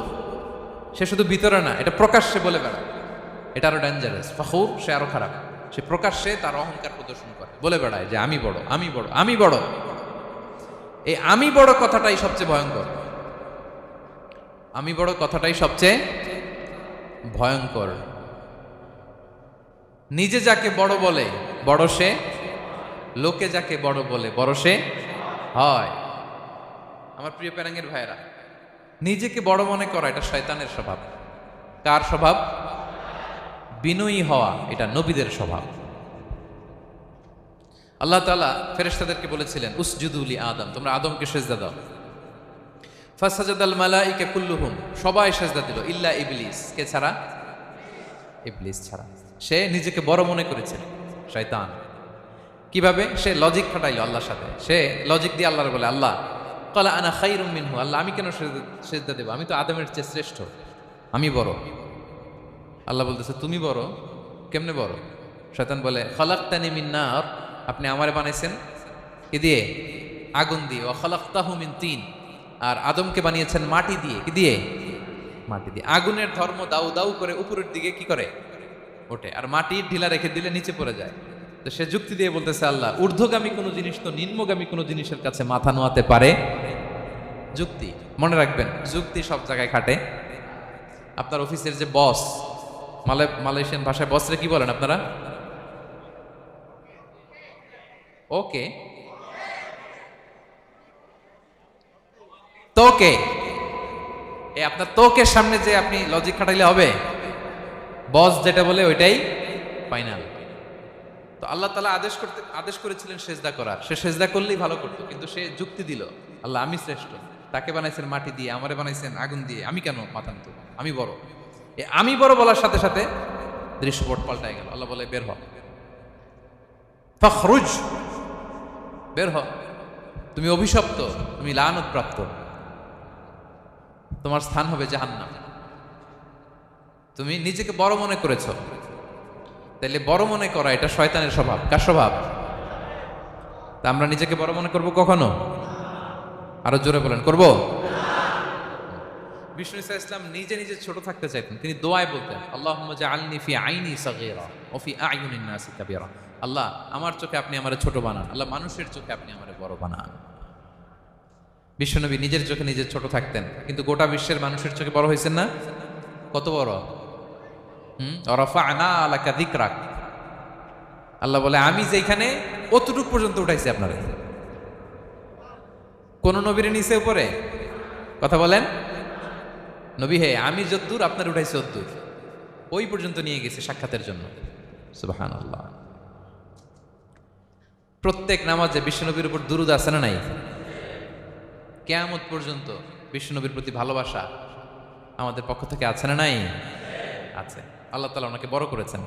সে শুধু ভিতরে না, এটা প্রকাশ্যে বলে বেড়ায়, এটা আরো ডেঞ্জারাস। ফাখুর, সে আরো খারাপ, সে প্রকাশ্যে তার অহংকার প্রদর্শন করে, বলে বেড়ায় যে আমি বড়, আমি বড়, আমি বড়। এই আমি বড় কথাটাই সবচেয়ে ভয়ঙ্কর। আমি বড় কথাটাই সবচেয়ে ভয়ঙ্কর। নিজে যাকে বড় বলে বড় সে, লোকে যাকে বড় বলে বড় সে হয়। আমার প্রিয় প্যারাঙ্গের ভাইয়েরা, নিজেকে বড় মনে করা এটা শয়তানের স্বভাব। কার স্বভাব? বিনয়ী হওয়া এটা নবীদের স্বভাব। আল্লাহ তাআলা ফেরেশতাদেরকে বলেছিলেন, উসজুদু লি আদম, তোমরা আদমকে সিজদা দাও। ফাসাজাদাল মালাইকা কুল্লুহুম, সবাই সিজদা দিল, ইল্লা ইবলিস, কে ছাড়া? ইবলিস ছাড়া। সে নিজেকে বড় মনে করেছিল, শয়তান। কিভাবে? সে লজিক খাটাইলো আল্লাহর সাথে। সে লজিক দিয়ে আল্লাহর বলে, আল্লাহ ক্বালা আনা খায়রুম মিনহু, আল্লাহ আমি কেন সিজদা দেব, আমি তো আদমের চেয়ে শ্রেষ্ঠ, আমি বড়। আল্লাহ বলতেছে তুমি বড়, কেমনে বড়? শয়তান বলে, খালাকতানি মিন নার, আপনি আমারে বানাইছেন কি দিয়ে? আগুন দিয়ে। ওয়া খালাকতাহু মিন তিন, আর আদমকে বানিয়েছেন মাটি দিয়ে। কি দিয়ে? মাটি দিয়ে। আগুনের ধর্ম দাউ দাউ করে উপরের দিকে কি করে? ওঠে, আর মাটি ঢিলা রেখে দিলে নিচে পড়ে যায়। তো সে যুক্তি দিয়ে বলতেছে, আল্লাহ ঊর্ধ্বগামী কোনো জিনিস তো নিম্নগামী কোনো জিনিসের কাছে মাথা নোয়াতে পারে? যুক্তি, মনে রাখবেন, যুক্তি সব জায়গায় খাটে। আপনার অফিসের যে বস, মালয়েশিয়ান ভাষায় বসরে কি বলেন আপনারা? ওকে, তোকে, এই আপনার তোকের সামনে যে আপনি লজিক খাটাইলে হবে? বস যেটা বলে ওইটাই ফাইনাল। তো আল্লাহ তাআলা আদেশ করেছিলেন সেজদা করার, সে সেজদা করলেই ভালো করতো, কিন্তু সে যুক্তি দিল আল্লাহ আমি শ্রেষ্ঠ, তাকে বানাইছেন মাটি দিয়ে, আমারে বানাইছেন আগুন দিয়ে, আমি কেন মাথা নত, আমি বড়। আমি বড় বলার সাথে সাথে দৃশ্যপট পাল্টায় গেল। আল্লাহ বলে বের হ, ফখরুজ, বের হ, তুমি অভিশপ্ত, তুমি লানত প্রাপ্ত, তোমার স্থান হবে জাহান্নাম। তুমি নিজেকে বড় মনে করেছ, তাইলে বড় মনে করা এটা শয়তানের স্বভাব। কার স্বভাব? তা আমরা নিজেকে বড় মনে করব কখনো? আরো জোরে বলেন, করব? বিষ্ণু ইসা ইসলাম নিজে নিজে ছোট থাকতে চাইতেন। তিনি দোয়ায় বলতেন আল্লাহুম্মা জাআলনি ফি আইনি সাগীরা ওয়া ফি আ'য়ুনিন নাসি কাবীরা। আল্লাহ আমার চোখে আপনি আমারে ছোট বানান, আল্লাহ মানুষের চোখে আপনি আমারে বড় বানান। বিশ্বনবী নিজের চোখে নিজে ছোট থাকতেন, কিন্তু গোটা বিশ্বের মানুষের চোখে বড় হয়েছেন না? কত বড়? রাফা'না লাকা যিকরাক। আল্লাহ বলে আমি যেখানে অতটুক পর্যন্ত উঠাইছি আপনারে। কোন নবীর নিচে উপরে? কথা বলেন। নবী হে আমি যদ্দূর আপনার উঠাইছি অদ্দূর, ওই পর্যন্ত নিয়ে গেছে সাক্ষাতের জন্য। সুবহানাল্লাহ। প্রত্যেক নামাজে বিশ্বনবীর উপর দুরূদ আছে না নাই? কিয়ামত পর্যন্ত বিশ্বনবীর প্রতি ভালোবাসা আমাদের পক্ষ থেকে আছে না নাই? আছে। আল্লাহ তাআলা ওনাকে বড় করেছেন।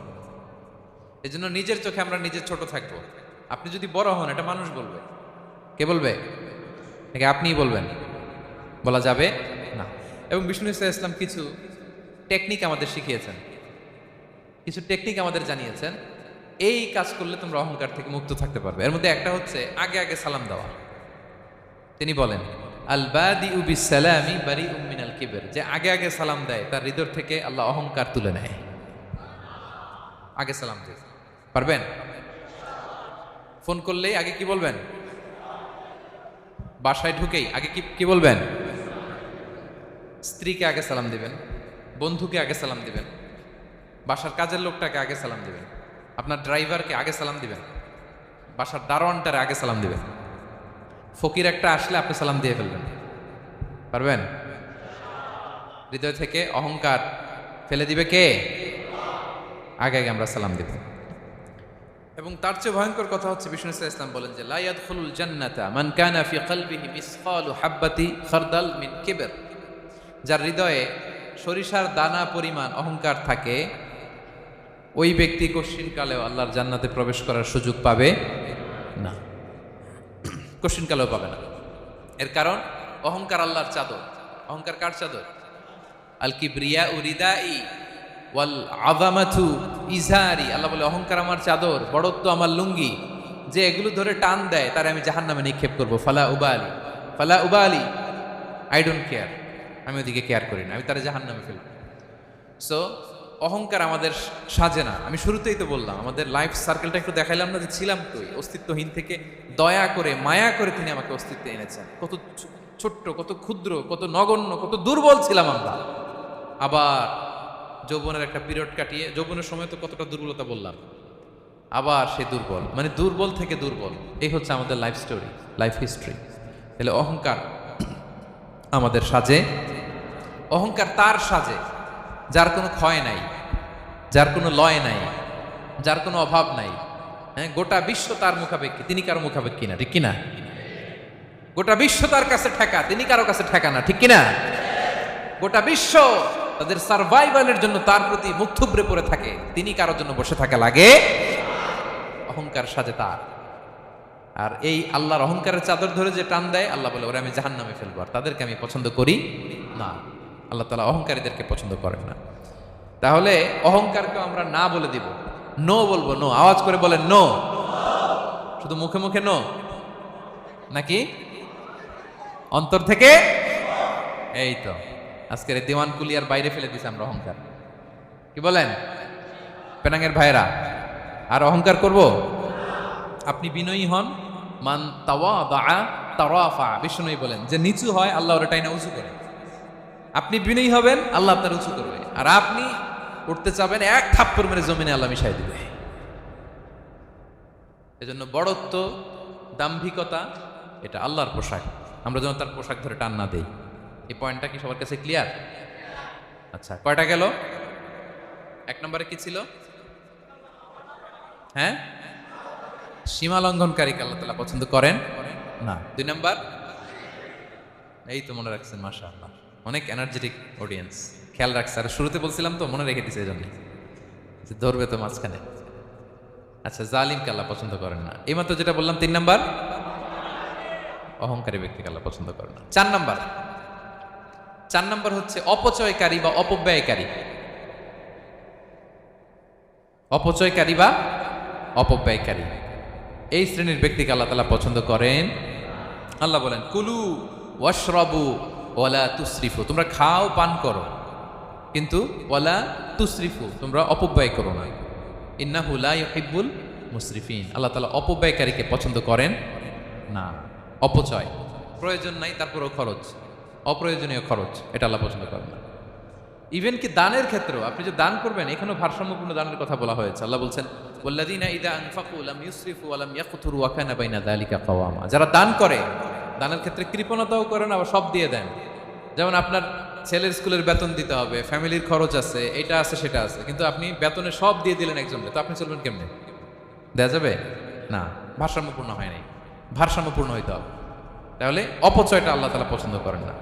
এজন্য নিজের চোখে আমরা নিজের ছোট থাকবো। আপনি যদি বড় হন এটা মানুষ বলবে। কে বলবে? নাকি আপনিই বলবেন? বলা যাবে না। এবং বিষ্ণু ইসলাম কিছু টেকনিক আমাদের শিখিয়েছেন, কিছু টেকনিক আমাদের জানিয়েছেন, এই কাজ করলে তোমরা অহংকার থেকে মুক্ত থাকতে পারবে। এর মধ্যে একটা হচ্ছে আগে আগে সালাম দেওয়া। তিনি বলেন আল বাদিউ বিসসালামি বারিউম মিনাল কিবর, যে আগে আগে সালাম দেয় তার হৃদয় থেকে আল্লাহ অহংকার তুলে নেয়। আগে সালাম দিতে পারবেন? ফোন করলেই আগে কি বলবেন? বাসায় ঢুকেই আগে কি বলবেন? স্ত্রীকে আগে সালাম দিবেন, বন্ধুকে আগে সালাম দিবেন, বাসার কাজের লোকটাকে আগে সালাম দিবেন, আপনার ড্রাইভারকে আগে সালাম দিবেন, বাসার দারোয়ানটারে আগে সালাম দিবেন। ফকির একটা আসলে আপনি সালাম দিয়ে ফেলবেন। পারবেন? হৃদয় থেকে অহংকার ফেলে দিবে কে? আগে আগে আমরা সালাম দিব। এবং তার চেয়ে ভয়ঙ্কর কথা হচ্ছে বিষ্ণু ইসলাম বলেন যে লা ইয়াদখুলুল জান্নাতা মান কানা ফি কলবিহি মিসকালু হাববাতি খারদাল মিন কিবর, যার হৃদয়ে সরিষার দানা পরিমাণ অহংকার থাকে ওই ব্যক্তি কশিনকালেও আল্লাহর জান্নাতে প্রবেশ করার সুযোগ পাবে না। কশিনকালেও পাবে না। এর কারণ অহংকার আল্লাহর চাদর। অহংকার কার চাদর? আল কিবরিয়া উরিদাই ওয়াল আযামাতু ইজারি। আল্লাহ বলে অহংকার আমার চাদর, বড়ত্ব আমার লুঙ্গি। যে এগুলো ধরে টান দেয় তারে আমি জাহান্নামে নিক্ষেপ করব। ফালা উবালি, আই ডোন্ট কেয়ার, আমি ওদিকে কেয়ার করি না, আমি তারে জাহান্নামে ফেলব। সো অহংকার আমাদের সাজে না। আমি শুরুতেই তো বললাম আমাদের লাইফ সার্কেলটা একটু দেখাইলাম না যে ছিলাম কই, অস্তিত্বহীন থেকে দয়া করে মায়া করে তিনি আমাকে অস্তিত্বে এনেছেন। কত ছোট্ট, কত ক্ষুদ্র, কত নগণ্য, কত দুর্বল ছিলাম আমরা। আবার যৌবনের একটা পিরিয়ড কাটিয়ে, যৌবনের সময় তো কতটা দুর্বলতা বললাম, আবার সে দুর্বল, মানে দুর্বল থেকে দুর্বল। এই হচ্ছে আমাদের লাইফ স্টোরি, লাইফ হিস্ট্রি। তাহলে অহংকার আমাদের সাজে। অহংকার তার সাজে যার কোনো ক্ষয় নাই, যার কোনো লয় নাই, যার কোনো অভাব নাই। হ্যাঁ, গোটা বিশ্ব তার মুখাপেক্ষী, তিনি কারো মুখাপেক্ষী না, ঠিক কিনা? গোটা বিশ্ব তার কাছে ঠেকা, তিনি কারো কাছে ঠেকা না, ঠিক কিনা? গোটা বিশ্ব তাদের সার্ভাইভালের জন্য তার প্রতি মুখ থুবড়ে পড়ে থাকে, তিনি কারোর জন্য বসে থাকা লাগে। অহংকার সাজে তার। আর এই আল্লাহর অহংকারের চাদর ধরে যে টান দেয়, আল্লাহ বলে ওরা আমি জাহান্নামে ফেলবো, আর তাদেরকে আমি পছন্দ করি না। আল্লাহ তাআলা অহংকারীদেরকে পছন্দ করেন না। তাহলে অহংকারকে আমরা না বলে দিব, নো বলবো, নো। আওয়াজ করে বলেন নো। শুধু মুখে মুখে নো নাকি অন্তর থেকে? এই তো আজকের দিওয়ান কুলিয়ার বাইরে ফেলে দিছে আমরা অহংকার। কি বলেন পেনাঙ্গের ভাইরা? আর অহংকার করব? আপনি বিনয়ী হন। মান তাওয়াদা তারাফা। বিষ্ণুই বলেন যে নিচু হয় আল্লাহ ওর টাইনা উঁচু করে। আপনি বিনয়ী হবেন, আল্লাহ আপনার উঁচু করবে। আর আপনি উঠতে চাবেন, এক থাপ্পড় মেরে জমিনে আল্লাহ মিশাই দিবে। এজন্য বড়ত্ব, দাম্ভিকতা এটা আল্লাহর পোশাক। আমরা যেন তার পোশাক ধরে টান না দেই। এই পয়েন্টটা কি সবার কাছে ক্লিয়ার? আচ্ছা, কয়টা গেল? এক নম্বরে কি ছিল? হ্যাঁ, সীমা লঙ্ঘনকারীকে আল্লাহ তাআলা পছন্দ করেন না। 2 নাম্বার, এই তো মনে রাখছেন, মাশাআল্লাহ, অনেক এনার্জেটিক অডিয়েন্স, খেয়াল রাখছে। আর শুরুতে বলছিলাম তো, মনে রেখে দিছে, এই জন্য যে ধরবে তো মাঝখানে। আচ্ছা, জালিমকে আল্লাহ পছন্দ করেন না। এইমাত্র যেটা বললাম 3 নাম্বার, অহংকারী ব্যক্তিকে আল্লাহ পছন্দ করেন না। 4 নাম্বার হচ্ছে অপচয়কারী বা অপব্যয়কারী। অপচয়কারী বা অপব্যয়কারী, এই শ্রেণীর ব্যক্তিকে আল্লাহ তাআলা পছন্দ করেন। আল্লাহ বলেন, কুলু ওয়াশরাবু ওয়ালা তুসরিফু, তোমরা খাও পান করো, কিন্তু ওয়ালা তুসরিফু, তোমরা অপব্যয় করো না। ইন্নাহু লা ইউহিব্বুল মুসরিফিন, আল্লাহ তাআলা অপব্যয়কারীকে পছন্দ করেন না। অপচয়, প্রয়োজন নাই তারপরেও খরচ, অপ্রয়োজনীয় খরচ, এটা আল্লাহ পছন্দ করেন না। ইভেন কি দানের ক্ষেত্রেও, আপনি যে দান করবেন, এখানেও ভারসাম্যপূর্ণ দানের কথা বলা হয়েছে। আল্লাহ বলছেন, ওয়াল্লাযীনা ইযা আনফাকু লাম ইউসরিফু ওয়া লাম ইয়াকতুরু ওয়া কানা বাইনা যালিকা কাওয়ামা, যারা দান করে, দানের ক্ষেত্রে কৃপণতাও করেন, আবার সব দিয়ে দেন। যেমন আপনার ছেলের স্কুলের বেতন দিতে হবে, ফ্যামিলির খরচ আছে, এটা আছে সেটা আছে, কিন্তু আপনি বেতনে সব দিয়ে দিলেন একজনকে, তো আপনি চলবেন কেমনে? দেয়া যাবে না, ভারসাম্যপূর্ণ হয় নাই, ভারসাম্যপূর্ণ হইতে হবে। তাহলে অপচয়টা আল্লাহ তাআলা পছন্দ করেন না।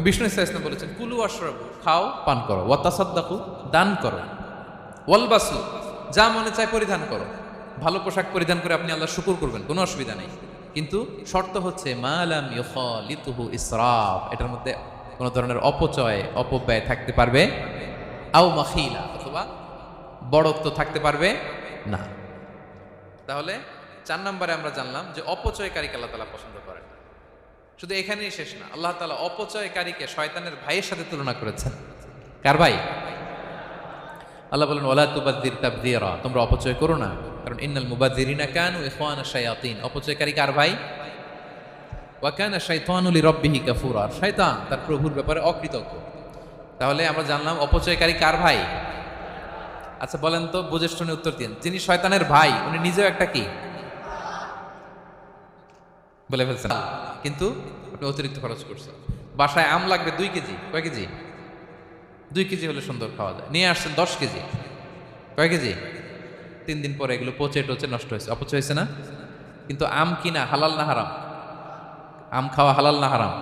বিষ্ণু ইসলাম বলেছেন, কুলু ওয়াশরাবু, খাও পান করো, ওয়া তাসাদ্দাকু, দান করো, ওয়ালবাসু, যা মনে চায় পরিধান করো। ভালো পোশাক পরিধান করে আপনি আল্লাহর শুকর করবেন, কোনো অসুবিধা নেই, কিন্তু শর্ত হচ্ছে মা লাম ইউখালিতুহু ইসরাফ, এটার মধ্যে কোনো ধরনের অপচয় অপব্যয় থাকতে পারবে, আও মাখিলা, অথবা বড়ত্ব থাকতে পারবে না। তাহলে 4 নম্বরে আমরা জানলাম যে অপচয়কারীকে আল্লাহ তাআলা পছন্দ করেন। শুধু এখানেই শেষ না, আল্লাহ তাআলা অপচয়কারীকে শয়তানের ভাইয়ের সাথে তুলনা করেছেন। কার ভাই? আল্লাহ বলেন, ওয়ালা তুবাযযির তাবযীরা, তোমরা অপচয় করো না, কারণ ইন্নাল মুবাযযিরিনা কানু ইখওয়ানা শায়াতিন, অপচয়কারী কার ভাই? ওয়া কানা শাইতানু লিরাব্বিহি কাফুরা, শয়তান তার প্রভুর ব্যাপারে অকৃতজ্ঞ। তাহলে আমরা জানলাম অপচয়কারী কার ভাই। আচ্ছা বলেন তো, বুঝে শুনে উত্তর দিন, যিনি শয়তানের ভাই উনি নিজেও একটা কি বলে ফেলছেন, কিন্তু আপনি অতিরিক্ত খরচ করছেন। বাসায় আম লাগবে 2 কেজি, কয় কেজি? 2 কেজি হলে সুন্দর খাওয়া যায়, নিয়ে আসছেন 10 কেজি, কয় কেজি? 3 দিন পরে এগুলো পচে টচে নষ্ট হয়েছে, অপচয় হয়েছে না? কিন্তু আম কিনা হালাল না হারাম? আম খাওয়া হালাল না হারাম?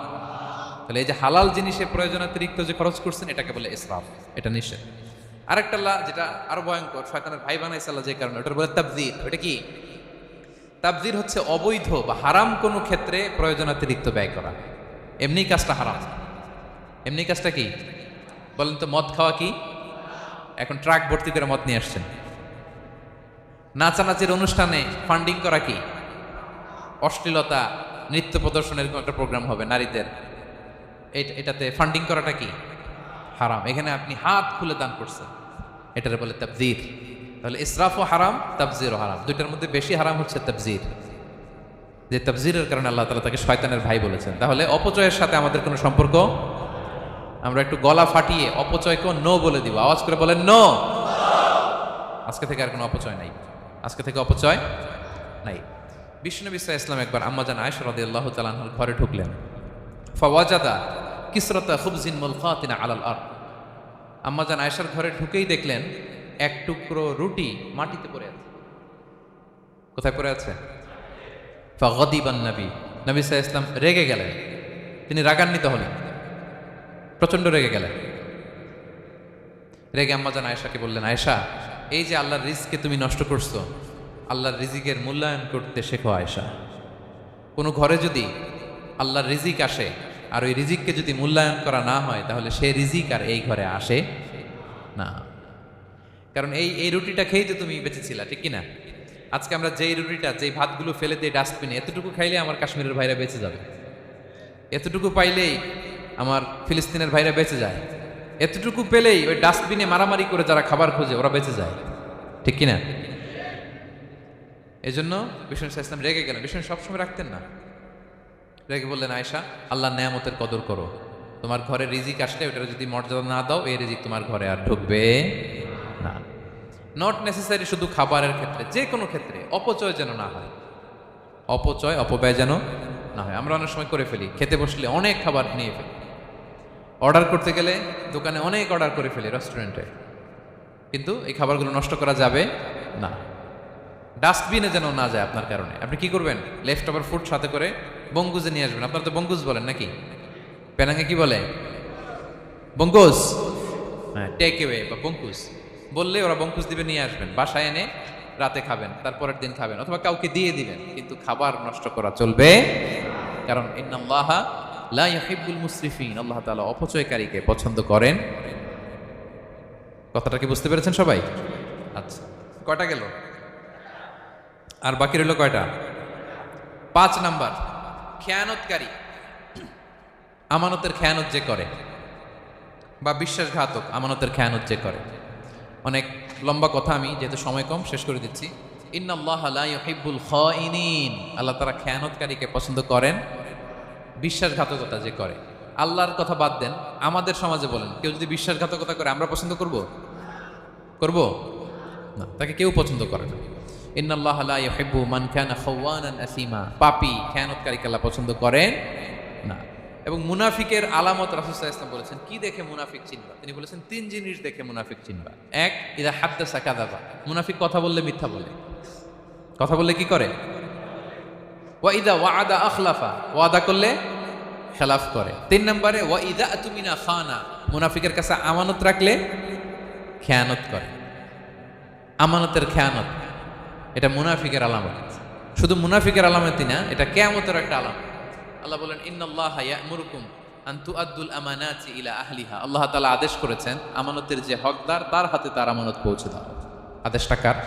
তাহলে এই যে হালাল জিনিসে প্রয়োজনাতিরিক্ত যে খরচ করছেন, এটাকে বলে ইসরাফ, এটা নিষেধ। আরেকটা যেটা আরো ভয়ঙ্কর, শয়তানের ভাই বানাইছে আল্লাহ যে কারণে, ওটার বলে তাবযীর। ওটা কি? তাবযীর হচ্ছে অবৈধ বা হারাম কোনো ক্ষেত্রে প্রয়োজনাতিরিক্ত ব্যয় করা। এমনি কাজটা হারাম। এমনি কাজটা কি বলেন তো? মদ খাওয়া কি? এখন ট্রাক ভর্তি করে মদ নিয়ে আসছেন। নাচানাচির অনুষ্ঠানে ফান্ডিং করা কি? অশ্লীলতা, নৃত্য প্রদর্শনের একটা প্রোগ্রাম হবে নারীদের, এটাতে ফান্ডিং করাটা কি? হারাম। এখানে আপনি হাত খুলে দান করছেন, এটার বলে তাবযীর। তাহলে ইসরাফও হারাম, তাবযীরও হারাম। দুইটার মধ্যে বেশি হারাম হচ্ছে তাবযীর, যে তাবযীরের কারণে আল্লাহ তাআলা তাকে শয়তানের ভাই বলেছেন। তাহলে অপচয়ের সাথে আমাদের কোনো সম্পর্ক, আমরা একটু গলা ফাটিয়ে অপচয়কে নো বলে দিব। আওয়াজ করে বলেন নো। আজকে থেকে আর কোনো অপচয় নাই, আজকে থেকে অপচয় নাই। বিষ্ণুনবী সাল্লাল্লাহু আলাইহি ওয়াসাল্লাম একবার আম্মা জান আয়েশা রাদিয়াল্লাহু তাআলা আনহার ঘরে ঢুকলেন। ফাওয়াজাদা কিসরাতা খুবজিন মুলকাতিন আলাল আরদ, আম্মা জান আয়েশার ঘরে ঢুকেই দেখলেন এক টুকরো রুটি মাটিতে পড়ে আছে। কোথায় পড়ে আছে? ফাগাদিবান নবী, নবী সাল্লাল্লাহু আলাইহি ওয়াসাল্লাম রেগে গেলেন, তিনি রাগান্বিত হলেন, প্রচন্ড রেগে গেলেন। রেগে আম্মা জান আয়েশাকে বললেন, আয়েশা, এই যে আল্লাহর রিজকে তুমি নষ্ট করছো, আল্লাহর রিজিকের মূল্যায়ন করতে শেখো আয়েশা। কোনো ঘরে যদি আল্লাহর রিজিক আসে আর ওই রিজিককে যদি মূল্যায়ন করা না হয়, তাহলে সেই রিজিক আর এই ঘরে আসে না। কারণ এই রুটিটা খেয়েই তো তুমি বেঁচেছিলা, ঠিক কিনা? আজকে আমরা যেই রুটিটা, যেই ভাতগুলো ফেলে দিয়ে ডাস্টবিনে, এতটুকু খাইলে আমার কাশ্মীরের ভাইরা বেঁচে যাবে, এতটুকু পাইলেই আমার ফিলিস্তিনের ভাইরা বেঁচে যায়, এতটুকু পেলেই ওই ডাস্টবিনে মারামারি করে যারা খাবার খোঁজে ওরা বেঁচে যায়, ঠিক কিনা? এই জন্য বিষ্ণু সাল্লাল্লাহু আলাইহি ওয়াসাল্লাম রেগে গেলেন। বিষ্ণু সবসময় রাখতেন না, রেগে বললেন, আয়েশা, আল্লাহর নেয়ামতের কদর করো, তোমার ঘরে রিজিক আসলে ওটার যদি মর্যাদা না দাও, এই রিজিক তোমার ঘরে আর ঢুকবে না। নট নেসেসারি শুধু খাবারের ক্ষেত্রে, যে কোনো ক্ষেত্রে অপচয় যেন না হয়, অপচয় অপব্যয় যেন না হয়। আমরা অনেক সময় করে ফেলি, খেতে বসলে অনেক খাবার নিয়ে ফেলি, অর্ডার করতে গেলে দোকানে অনেক অর্ডার করে ফেলি রেস্টুরেন্টে, কিন্তু এই খাবারগুলো নষ্ট করা যাবে না। ডাস্টবিনে যেন না যায় আপনার কারণে। আপনি কি করবেন? লেফট ওভার ফুড সাথে করে বঙ্গুজে নিয়ে আসবেন। আপনারা তো বঙ্গুজ বলেন নাকি? পেনাঙ্গে কি বলে? বঙ্কুজ। হ্যাঁ, টেক এওয়ে বা বঙ্কুজ বললে ওরা বঙ্কুজ দিবে, নিয়ে আসবেন, বাসায় এনে রাতে খাবেন, তারপরের দিন খাবেন, অথবা কাউকে দিয়ে দিবেন, কিন্তু খাবার নষ্ট করা চলবে। কারণ ইন্নাল্লাহা লা ইউহিব্বুল মুসরিফিন, আল্লাহ তাআলা অপচয়কারীকে পছন্দ করেন। কথাটা কি বুঝতে পেরেছেন সবাই? আচ্ছা, কয়টা গেল? আর বাকি রইল কয়টা? 5 নাম্বার, খেয়ানতকারী। আমানতের খেয়ানত যে করে, বা বিশ্বাসঘাতক আমানতের খেয়ানত যে করে। অনেক লম্বা কথা, আমি যেহেতু সময় কম শেষ করে দিচ্ছি। ইন্নাল্লাহা লা ইউহিব্বুল খাইনিন, আল্লাহ তাআলা খেয়ানতকারীকে পছন্দ করেন। বিশ্বাসঘাতকতা যে করে, আল্লাহর কথা বাদ দেন, আমাদের সমাজে বলেন কেউ যদি বিশ্বাসঘাতকতা করে আমরা পছন্দ করব? করব না, তাকে কেউ পছন্দ করে না। ইন্নাল্লাহা লা ইউহিব্বু মান কানা খাওয়ানান আসিমা, পাপী খেয়ানতকারীকে আল্লাহ পছন্দ করেন না। এবং মুনাফিকের আলামত রাসূল সাল্লাল্লাহু আলাইহি ওয়াসাল্লাম বলেছেন, কি দেখে মুনাফিক চিনবা? তিনি বলেছেন 3 জিনিস দেখে মুনাফিক চিনবা। এক, ইদা হাদ্দাসা কাযাবা, মুনাফিক কথা বললে মিথ্যা বলে। কথা বললে কি করে? ওয়া ইদা ওয়াআদা আখলাফা, ওয়াদা করলে খেলাফ করে। 3 নম্বরে ওয়া ইদা আতুমিনা খানা, মুনাফিকের কাছে আমানত রাখলে খেয়ানত করে। আমানতের খেয়ানত, এটা মুনাফিকের আলামত। শুধু মুনাফিকের আলামতই না, এটা কিয়ামতের একটা আলামত। আল্লাহ বলেন ইন্নাল্লাহা ইয়া'মুরুকুম আন তুআদ্দুল আমানাতি ইলা আহলিহা, আল্লাহ তাআলা আদেশ করেছেন আমানতের যে হকদার তার হাতে তার আমানত পৌঁছে দাও। আদেশটা কার?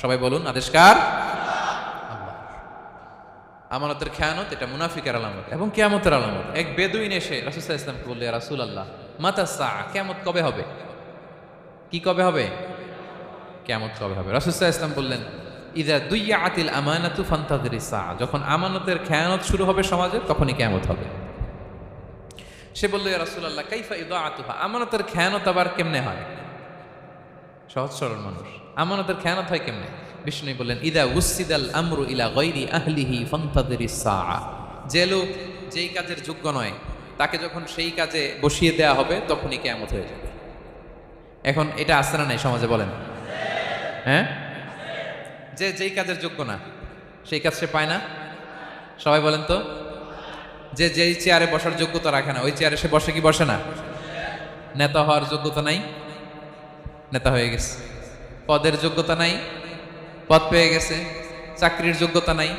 সবাই বলুন, আদেশ কার? আল্লাহ। আমানতের খেয়ানত এটা মুনাফিকের আলামত এবং কিয়ামতের আলামত। এক বেদুইন এসে রাসূল সাল্লাল্লাহু আলাইহি ওয়াসাল্লামকে বলল, ইয়া রাসূলুল্লাহ মাতা সাআ, কিয়ামত কবে হবে? কি কবে হবে? কিয়ামত কবে হবে? রাসূল সাল্লাল্লাহু আলাইহি ওয়াসাল্লাম বললেন, ইযা দুইয়াতিল আমানাতু ফান্তাযিরিস সাআ, যখন আমানতের খেয়ানত শুরু হবে সমাজে তখনই কিয়ামত হবে। সে বলল, ইয়া রাসূলুল্লাহ কাইফা ইদাআতুহা, আমানতের খেয়ানত আবার কেমনে হয়? সহজ সরল মানুষ, আমানতের খেয়ানত হয় কেমনে? বিষ্ণু বললেন, ইদা উসিদাল আমরু ইলা গায়রি আহলিহি ফান্তাযিরিস সাআ, যে লোক যেই কাজের যোগ্য নয় তাকে যখন সেই কাজে বসিয়ে দেয়া হবে তখনই কিয়ামত হয়ে যাবে। এখন এটা আসছে না নাই সমাজে? বলেন হ্যাঁ। যে যেই কাজের যোগ্য না সেই কাজ সে পায় না। সবাই বলেন তো, যে যেই চেয়ারে বসার যোগ্যতা রাখে না ওই চেয়ারে সে বসে কি বসে না? নেতা হওয়ার যোগ্যতা নাই, নেতা হয়ে গেছে। পদের যোগ্যতা নাই, পদ পেয়ে গেছে। চাকরির যোগ্যতা নাই,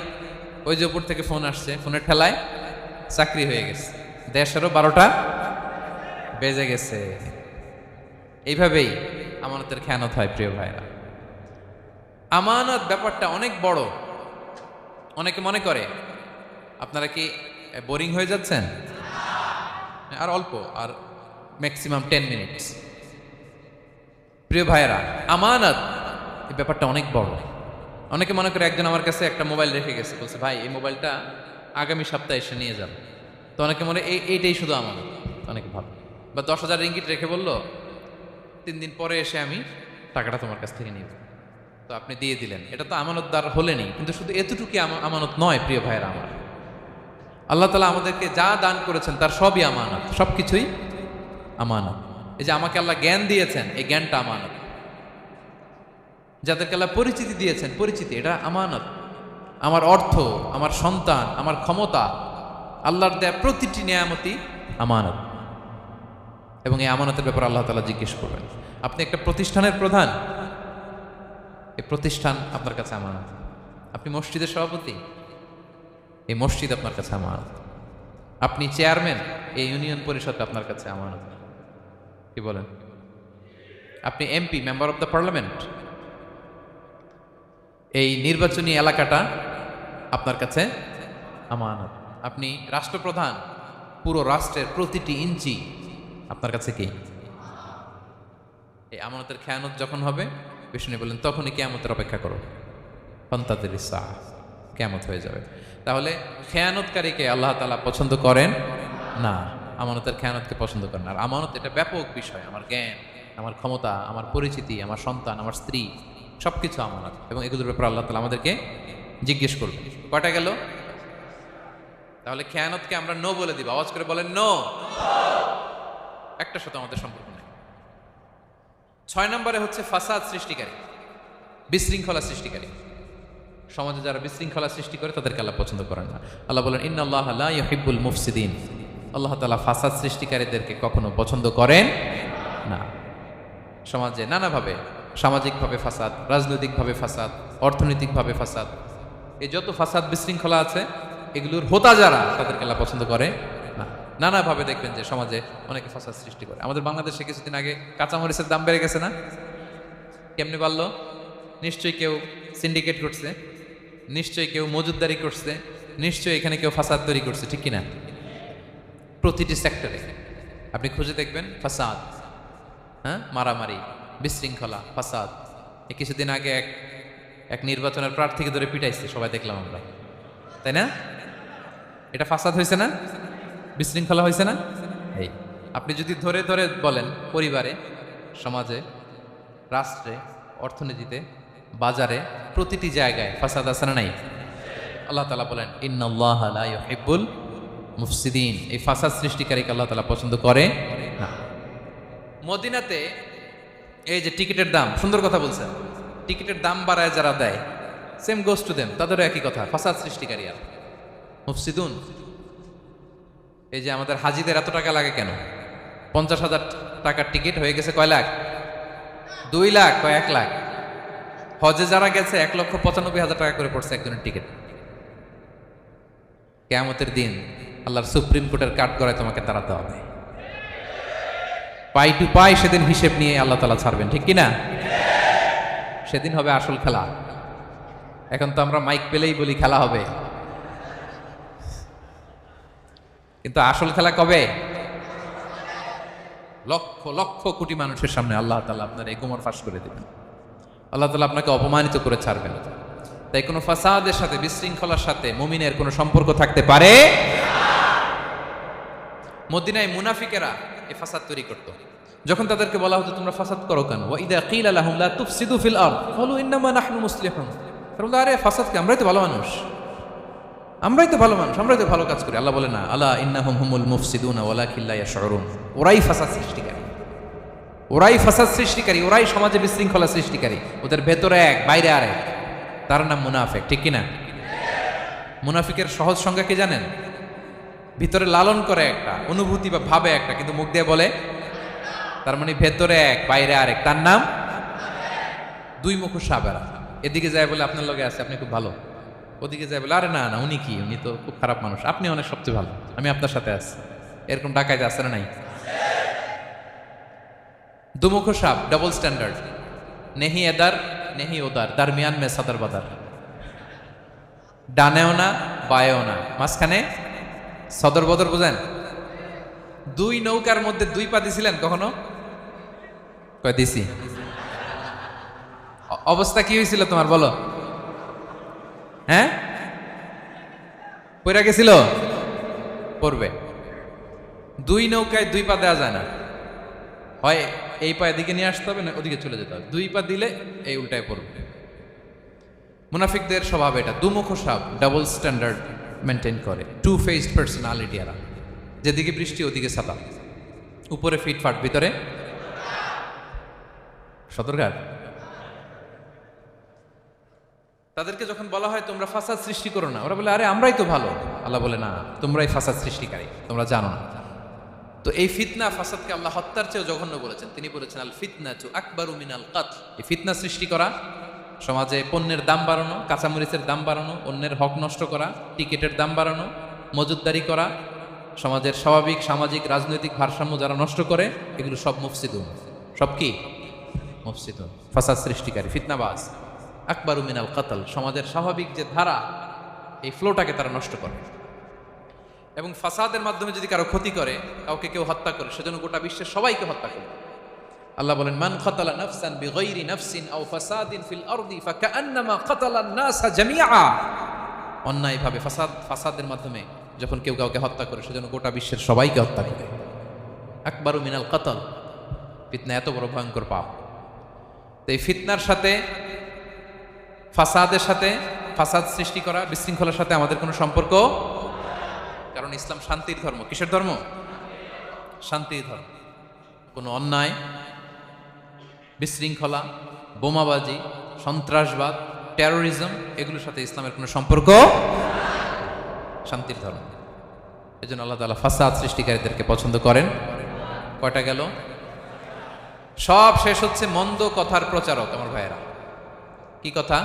ওই যে উপর থেকে ফোন আসছে, ফোনের ঠেলায় চাকরি হয়ে গেছে। দেশেরও 12টা বেজে গেছে। এইভাবেই আমানতের খেয়ানত হয়। প্রিয় ভাইরা, আমানত ব্যাপারটা অনেক বড়। অনেকে মনে করে, আপনারা কি বোরিং হয়ে যাচ্ছেন? আর অল্প, আর ম্যাক্সিমাম 10 মিনিটস। প্রিয় ভাইরা, আমানত এই ব্যাপারটা অনেক বড়। অনেকে মনে করে, একজন আমার কাছে একটা মোবাইল রেখে গেছে, বলছে ভাই এই মোবাইলটা আগামী সপ্তাহে এসে নিয়ে যাবে। তো অনেকে মনে এইটাই শুধু আমানত, অনেকে ভাবে। বা 10,000 রিঙ্গিট রেখে বললো 3 দিন পরে এসে আমি টাকাটা তোমার কাছ থেকে নিব। তো আপনি দিয়ে দিলেন, এটা তো আমানতদার হলেনি। কিন্তু শুধু এতটুকু আমানত নয় প্রিয় ভাইরা আমার। আল্লাহ তাআলা আমাদেরকে যা দান করেছেন তার সবই আমানত, সবকিছুই আমানত। এই যে আমাকে আল্লাহ জ্ঞান দিয়েছেন, এই জ্ঞানটা আমানত। যাদেরকে আল্লাহ পরিচিতি দিয়েছেন, পরিচিতি এটা আমানত। আমার অর্থ, আমার সন্তান, আমার ক্ষমতা, আল্লাহর দেয়া প্রতিটি নিয়ামতই আমানত। এবং এই আমানতের ব্যাপারে আল্লাহ তাআলা জিজ্ঞেস করবেন। আপনি একটা প্রতিষ্ঠানের প্রধান, এই প্রতিষ্ঠান আপনার কাছে আমানত। আপনি মসজিদের সভাপতি, এই মসজিদ আপনার কাছে আমানত। আপনি চেয়ারম্যান, এই ইউনিয়ন পরিষদ আপনার কাছে আমানত। কি বলেন? আপনি MP, member of the parliament, এই নির্বাচনী এলাকাটা আপনার কাছে আমানত। আপনি রাষ্ট্রপ্রধান, পুরো রাষ্ট্রের প্রতিটি ইঞ্চি আপনার কাছে কি? এই আমানতের খেয়ানত যখন হবে, বিষ্ণু বললেন তখনই কিয়ামতের অপেক্ষা করো, ফান্তাযিরিস সাআ, কিয়ামত হয়ে যাবে। তাহলে খেয়ানতকারীকে আল্লাহ তাআলা পছন্দ করেন না, আমানতের খেয়ানতকে পছন্দ করেন। আর আমানত এটা ব্যাপক বিষয়। আমার জ্ঞান, আমার ক্ষমতা, আমার পরিচিতি, আমার সন্তান, আমার স্ত্রী, সবকিছু আমানত। এবং এগুলোর ব্যাপারে আল্লাহ তাআলা আমাদেরকে জিজ্ঞেস করবেন। কয়টা গেল? তাহলে খেয়ানতকে আমরা নো বলে দিব। আওয়াজ করে বলেন নো। একটা সাথে আমাদের সম্পর্ক নেই। 6 নম্বরে হচ্ছে ফাসাদ সৃষ্টিকারী। বিশৃঙ্খলা সৃষ্টিকারী। সমাজে যারা বিশৃঙ্খলা সৃষ্টি করে তাদেরকে আল্লাহ পছন্দ করেন না। আল্লাহ বলেন ইন্নাল্লাহ লা ইউহিব্বুল মুফসিদিন, আল্লাহ তাআলা ফাসাদ সৃষ্টিকারীদেরকে কখনো পছন্দ করেন না। সমাজে নানাভাবে, সামাজিকভাবে ফাসাদ, রাজনৈতিকভাবে ফাসাদ, অর্থনৈতিকভাবে ফাসাদ, এই যত ফাসাদ বিশৃঙ্খলা আছে এগুলোর হোতা যারা তাদেরকে আল্লাহ পছন্দ করে না। নানাভাবে দেখবেন যে সমাজে অনেকে ফাসাদ সৃষ্টি করে। আমাদের বাংলাদেশে কিছুদিন আগে কাঁচামরিচের দাম বেড়ে গেছে না? কেমনে বাড়লো? নিশ্চয়ই কেউ সিন্ডিকেট করছে, নিশ্চয়ই কেউ মজুদদারি করছে, নিশ্চয়ই এখানে কেউ ফাসাদ তৈরি করছে, ঠিক কিনা? প্রতিটি সেক্টরে আপনি খুঁজে দেখবেন ফাসাদ, হ্যাঁ, মারামারি, বিশৃঙ্খলা, ফাসাদ। এই কিছুদিন আগে এক নির্বাচনের প্রার্থীকে ধরে পিটাইছে, সবাই দেখলাম আমরা, তাই না? এটা ফাসাদ হয়েছে না? বিশৃঙ্খলা হয়েছে না? এই আপনি যদি ধরে ধরে বলেন পরিবারে, সমাজে, রাষ্ট্রে, অর্থনীতিতে, বাজারে, প্রতিটি জায়গায় ফাসাদ আছে না নাই? আল্লাহ তাআলা বলেন ইন্নাল্লাহা লা ইউহিব্বুল মুফসিদিন, এই ফাসাদ সৃষ্টিকারীকে আল্লাহ তাআলা পছন্দ করে না। মদিনাতে এই যে টিকিটের দাম, সুন্দর কথা বলছেন, টিকিটের দাম বাড়ায় যারা দেয়, সেম গোস টু দেম, তাদেরও একই কথা, ফাসাদ সৃষ্টিকারী আর মুফসিদুন। এই যে আমাদের হাজিদের এত টাকা লাগে কেন? 50,000 টাকার টিকিট হয়ে গেছে কয় লাখ? 2 লাখ, কয় 1 লাখ? হজে যারা গেছে 1,95,000 টাকা করে পড়ছে একজনের টিকিট। কিয়ামতের দিন আল্লাহর সুপ্রিম কোর্টের কাঠ গড়ায় তোমাকে দাঁড়াতে হবে, পাই টু পাই সেদিন হিসেব নিয়ে আল্লাহ তাআলা ছাড়বেন, ঠিক কিনা? সেদিন হবে আসল খেলা। এখন তো আমরা মাইক পেলেই বলি খেলা হবে, কিন্তু আসল খেলা কবে? লক্ষ লক্ষ কোটি মানুষের সামনে আল্লাহ তাআলা আপনার এই গোমর ফাঁস করে দেবেন, আল্লাহ তাআলা আপনাকে অপমানিত করে ছাড়বেন। তাই কোনো ফাসাদের সাথে, বিশৃঙ্খলার সাথে মুমিনের কোনো সম্পর্ক থাকতে পারে। মদিনায় মুনাফিকেরা এই ফাসাদ তৈরি করত। যখন তাদেরকে বলা হতো তোমরা ফাসাদ করো কেন, ওয়া ইযা কিলা লাহুম লা তুফসিদু ফিল আরদ ক্বালু ইন্নামা নাহনু মুসলিহুন, তারা বলে আরে ফাসাদ কি, আমরাই তো ভালো মানুষ, আমরাই তো ভালো মানুষ, আমরাই তো ভালো কাজ করি। আল্লাহ বলে না, আলা ইন্নাহুম হুমুল মুফসিদুনা ওয়ালাকিন লা ইয়াশউরুন, ওরাই ফাসাদ সৃষ্টিকারী, ওরাই ফাসাদ সৃষ্টিকারী, ওরাই সমাজে বিশৃঙ্খলা সৃষ্টিকারী। ওদের ভেতরে এক, বাইরে আরেক, তার নাম মুনাফিক, ঠিক কিনা? মুনাফিকের সহজ সংজ্ঞা কি জানেন? ভিতরে লালন করে একটা অনুভূতি বা ভাবে একটা, কিন্তু মুখ দিয়ে বলে, তার মানে ভেতরে এক, বাইরে আরেক, তার নাম দুই মুখ সাবেরা। এদিকে যায় বলে আপনার লগে আছে, আপনি খুব ভালো, ওদিকে যায় বলে আরে না না, উনি কি, উনি তো খুব খারাপ মানুষ, আপনি অনেক সবচেয়ে ভালো, আমি আপনার সাথে আছি। এরকম ডাকাইতে আছে না নাই? দুমুখ সাপ, ডাবল স্ট্যান্ডার্ড, নেহি এদার নেহি ওদার, দারমিয়ান মে সাদার বাদার, ডানেও না বায়েও না, মাঝখানে সদর বদর, বুঝেন? দুই নৌকার মধ্যে 2 পা দিছিলেন কখনো? কয় দিছি। অবস্থা কি হয়েছিল তোমার বলো? হ্যাঁ, পড়ে গেছিল? পড়বে। 2 নৌকায় 2 পা দেওয়া যায় না, হয় এই পা এদিকে নিয়ে আসতে হবে, না ওদিকে চলে যেতে হবে। 2 পা দিলে এই উল্টায় পড়বে। মুনাফিকদের স্বভাব এটা, দুমুখ সাপ, ডাবল স্ট্যান্ডার্ড মেনটেন করে, টু ফেসড পার্সোনালিটি এরা, যেদিকে বৃষ্টি ওদিকে ছাতা, উপরে ফিটফাট, ভিতরে সদরঘাট। তাদেরকে যখন বলা হয় তোমরা ফাসাদ সৃষ্টি করো না, ওরা বলে আরে আমরাই তো ভালো। আল্লাহ বলে না, তোমরাই ফাসাদ সৃষ্টিকারী, তোমরা জানো না। তো এই ফিতনা, ফাসাদকে আল্লাহ হত্যার চেয়েও জঘন্য বলেছেন। তিনি বলেছেন আল ফিতনাতু আকবারু মিনাল কতল, এই ফিতনা সৃষ্টি করা, সমাজে পণ্যের দাম বাড়ানো, কাঁচামরিচের দাম বাড়ানো, অন্যের হক নষ্ট করা, টিকিটের দাম বাড়ানো, মজুদদারি করা, সমাজের স্বাভাবিক সামাজিক রাজনৈতিক ভারসাম্য যারা নষ্ট করে, এগুলো সব মুফসিদুন। সব কি? মুফসিদুন, ফাসাদ সৃষ্টিকারী, ফিতনাবাজ। আকবারু মিনাল কতল, সমাজের স্বাভাবিক যে ধারা, এই ফ্লোটাকে তারা নষ্ট করে। এবং ফাসাদের মাধ্যমে যদি কারো ক্ষতি করে, কাউকে কেউ হত্যা করে, সেজন্য গোটা বিশ্বের সবাইকে হত্যা করে। আল্লাহ বলেন মান কাতালা নাফসান বিগাইরি নাফসিন আও ফাসাদিন ফিল আরদি ফাকান্নামা কাতালান নাসা জামিআ, অন্যায়ভাবে ফাসাদের মাধ্যমে যখন কেউ কাউকে হত্যা করে, সেজন্য গোটা বিশ্বের সবাইকে হত্যা করে। আকবারু মিনাল কতল, ফিতনা এত বড় ভয়ঙ্কর পাপ। তো এই ফিতনার সাথে, ফাসাদের সাথে, ফাসাদ সৃষ্টি করা, বিশৃঙ্খলার সাথে আমাদের কোনো সম্পর্ক, কারণ ইসলাম শান্তির ধর্ম। কিসের ধর্ম? শান্তির ধর্ম। কোনো অন্যায়, বিশৃঙ্খলা, বোমাবাজি, সন্ত্রাসবাদ, টেরোরিজম, এগুলোর সাথে ইসলামের কোনো সম্পর্ক, শান্তির ধর্ম। এই জন্য আল্লাহ তাআলা ফাসাদ সৃষ্টিকারীদেরকে পছন্দ করেন। কয়টা গেল? সব শেষ হচ্ছে মন্দ কথার প্রচারক। আমার ভাইয়েরা, কি কথা?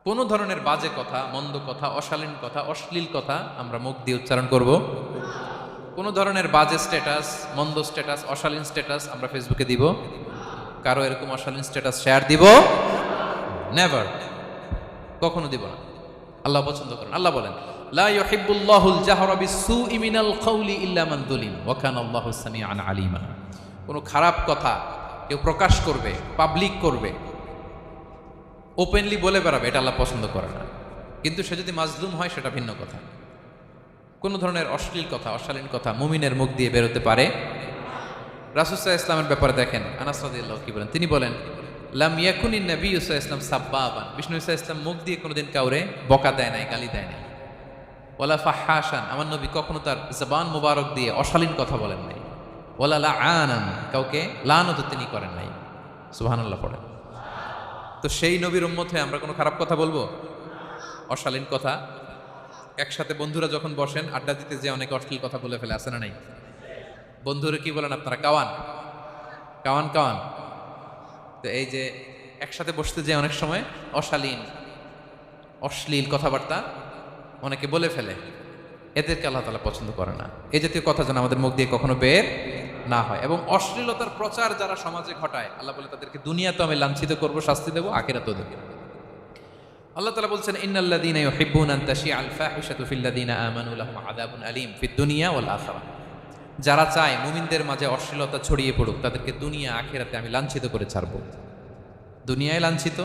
কোন ধরনের বাজে কথা, মন্দ কথা, অশালীন কথা, অশ্লীল কথা আমরা মুখ দিয়ে উচ্চারণ করব। কোন ধরনের বাজে স্ট্যাটাস, মন্দ স্ট্যাটাস, অশালীন স্ট্যাটাস আমরা ফেসবুকে দিব? কারো এরকম অশালীন স্ট্যাটাস শেয়ার দিব? নেভার, কখনো দিব না। আল্লাহ পছন্দ করেন। আল্লাহ বলেন, লা ইউহিব্বুল্লাহুল জাহরা বিসসুই মিনাল কাউলি ইল্লা মান যুলিম ওয়া কানা আল্লাহু সামিআন আলিমা। কোন খারাপ কথা কেউ প্রকাশ করবে, পাবলিক করবে, ওপেনলি বলে বেড়াবে, এটা আল্লাহ পছন্দ করে না। কিন্তু সে যদি মাজলুম হয় সেটা ভিন্ন কথা। কোন ধরনের অশ্লীল কথা, অশালীন কথা মুমিনের মুখ দিয়ে বেরোতে পারে। রাসূল সাল্লাল্লাহু আলাইহি ওয়াসাল্লামের ব্যাপারে দেখেন, আনাস রাদিয়াল্লাহু কি বলেন? তিনি বলেন, লাম ইয়াকুনিন নবিয়্যু সাল্লাল্লাহু আলাইহি ওয়াসাল্লাম সাব্বাবান। বিষ্ণু সাল্লাল্লাহু আলাইহি ওয়াসাল্লাম মুখ দিয়ে কোনোদিন কাউরে বকা দেয় নাই, গালি দেয় নাই। ওয়ালা ফাহাশান, আমার নবী কখনো তার জবান মুবারক দিয়ে অশালীন কথা বলেন নাই। ওয়ালা লাআনান, কাউকে লানত তিনি করেন নাই। সুবহানাল্লাহ পড়েন। তো সেই নবীর উম্মত হয়ে আমরা কোনো খারাপ কথা বলবো? অশালীন কথা? একসাথে বন্ধুরা যখন বসেন আড্ডা দিতে, যে অনেকে অশ্লীল কথা বলে ফেলে, আছে না নাই? বন্ধুরা কি বলেন আপনারা? Cowan Cowan Cowan. তো এই যে একসাথে বসতে যে অনেক সময় অশালীন, অশ্লীল কথাবার্তা অনেকে বলে ফেলে, এদেরকে আল্লাহ তাআলা পছন্দ করে না। এই জাতীয় কথা যেন আমাদের মুখ দিয়ে কখনো বের না হয়। এবং অশ্লীলতার প্রচার যারা সমাজে ঘটায়, আল্লাহ বলে তাদেরকে দুনিয়াতেও আমি লাঞ্ছিত করব, শাস্তি দেবো, আখিরাতেও দেব। আল্লাহ তাআলা বলছেন, ইন্নাল্লাযীনা ইউহিব্বুনা আন তাশিআল ফাহিশাতু ফিল্লাযীনা আমানু লাহুম আযাবুন আলীম ফিদ দুনিয়া ওয়াল আখিরাহ। যারা চায় মুমিনদের মাঝে অশ্লীলতা ছড়িয়ে পড়ুক, তাদেরকে দুনিয়া আখিরাতে আমি লাঞ্ছিত করে ছাড়ব। দুনিয়ায় লাঞ্ছিত,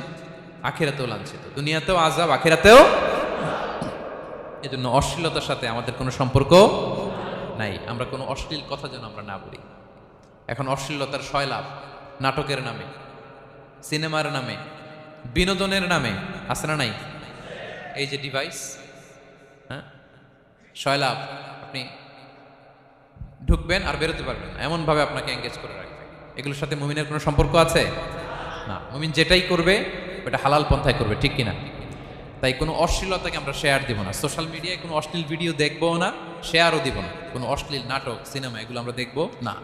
আখিরাতেও লাঞ্ছিত। দুনিয়াতেও আযাব, আখিরাতেও। এজন্য অশ্লীলতার সাথে আমাদের কোনো সম্পর্ক নাই। আমরা কোনো অশ্লীল কথা যেন আমরা না বলি। এখন অশ্লীলতার সয়লাভ, নাটকের নামে, সিনেমার নামে, বিনোদনের নামে, আছে না নাই? এই যে ডিভাইস, হ্যাঁ, সয়লাভ, আপনি ঢুকবেন আর বেরোতে পারবেন না, এমনভাবে আপনাকে এঙ্গেজ করে রাখবে। এগুলোর সাথে মুমিনের কোনো সম্পর্ক আছে না। মুমিন যেটাই করবে ওটা হালাল পন্থায় করবে, ঠিক কিনা? তাই কোনো অশ্লীলতাকে আমরা শেয়ার দিব না। সোশ্যাল মিডিয়ায় কোনো অশ্লীল ভিডিও দেখবো না, শেয়ারও দিব না। কোনো অশ্লীল নাটক, সিনেমা এগুলো আমরা দেখবো না।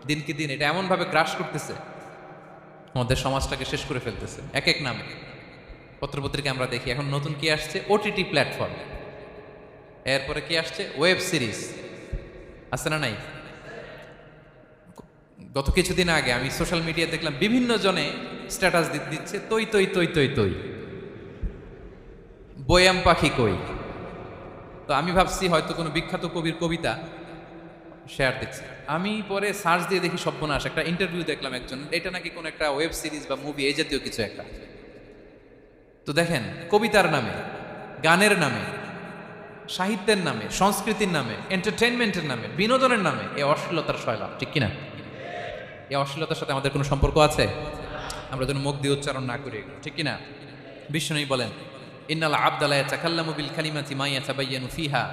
দিনকে দিন এটা এমনভাবে গ্রাস করতেছে, আমাদের সমাজটাকে শেষ করে ফেলতেছে এক এক নামে। পত্রপত্রিকা আমরা দেখি, এখন নতুন কি আসছে? OTT platform. এরপরে কি আসছে? Web series. আছে না নাই? গত কিছুদিন আগে আমি সোশ্যাল মিডিয়া দেখলাম বিভিন্ন জনে স্ট্যাটাস দিচ্ছে, তৈ তৈ তৈ তৈ তৈ, বয়াম পাখি কই। তো আমি ভাবছি হয়তো কোনো বিখ্যাত কবির কবিতা শেয়ার দিচ্ছে। আমি পরে সার্চ দিয়ে দেখি সর্বনাশ, একটা ইন্টারভিউ দেখলাম একজন, এটা নাকি কোন একটা ওয়েব সিরিজ বা মুভি, এই জাতীয় কিছু একটা। তো দেখেন, কবিতার নামে, গানের নামে, সাহিত্যের নামে, সংস্কৃতির নামে, এন্টারটেইনমেন্টের নামে, বিনোদনের নামে এই অশ্লীলতার সয়লাভ, ঠিক কিনা? এই অশ্লীলতার সাথে আমাদের কোনো সম্পর্ক আছে? আমরা যেন মুখ দিয়ে উচ্চারণ না করি, ঠিক কিনা? বিষ্ণুই বলেন, ইন্নাল আবদা লা ইয়াতাকাল্লামু বিল কালিমাতি মা ইয়াতাবায়্যানু ফিহা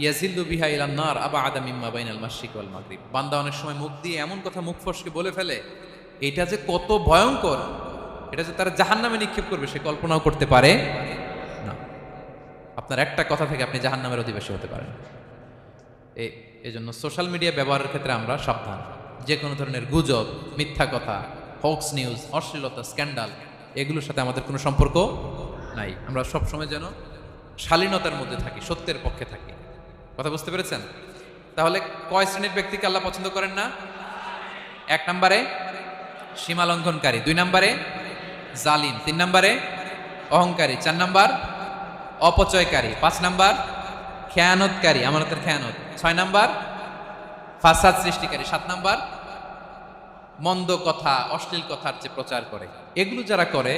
ইয়াজিল্লু বিহা ইলান নার আবআদা মিম্মা বাইনাল মাশরিক ওয়াল মাগরিব। বান্দা অনেক সময় মুখ দিয়ে এমন কথা মুখ ফসকে বলে ফেলে, এটা যে কত ভয়ঙ্কর, এটা যে তারা জাহান্নামে নিক্ষেপ করবে সে কল্পনাও করতে পারে না। আপনার একটা কথা থেকে আপনি জাহান্নামের অধিবাসী হতে পারেন। এই জন্য সোশ্যাল মিডিয়া ব্যবহারের ক্ষেত্রে আমরা সাবধান। যে কোনো ধরনের গুজব, মিথ্যা কথা, হক্স নিউজ, অশ্লীলতা, স্ক্যান্ডাল, এগুলোর সাথে আমাদের কোনো সম্পর্ক নাই। আমরা সবসময় যেন শালীনতার মধ্যে থাকি, সত্যের পক্ষে থাকি। কথা বুঝতে পেরেছেন? তাহলে কয় শ্রেণীর ব্যক্তিকে আল্লাহ পছন্দ করেন না? 1 নম্বরে সীমা লঙ্ঘনকারী, 2 নম্বরে জালিম, 3 নম্বরে অহংকারী, 4 নম্বর অপচয়কারী, 5 নম্বর খেয়ানতকারী, আমানতের খেয়ানত, 6 নম্বর ফাসাদ সৃষ্টিকারী, 7 নম্বর মন্দ কথা, অশ্লীল কথার যে প্রচার করে। এগুলো যারা করে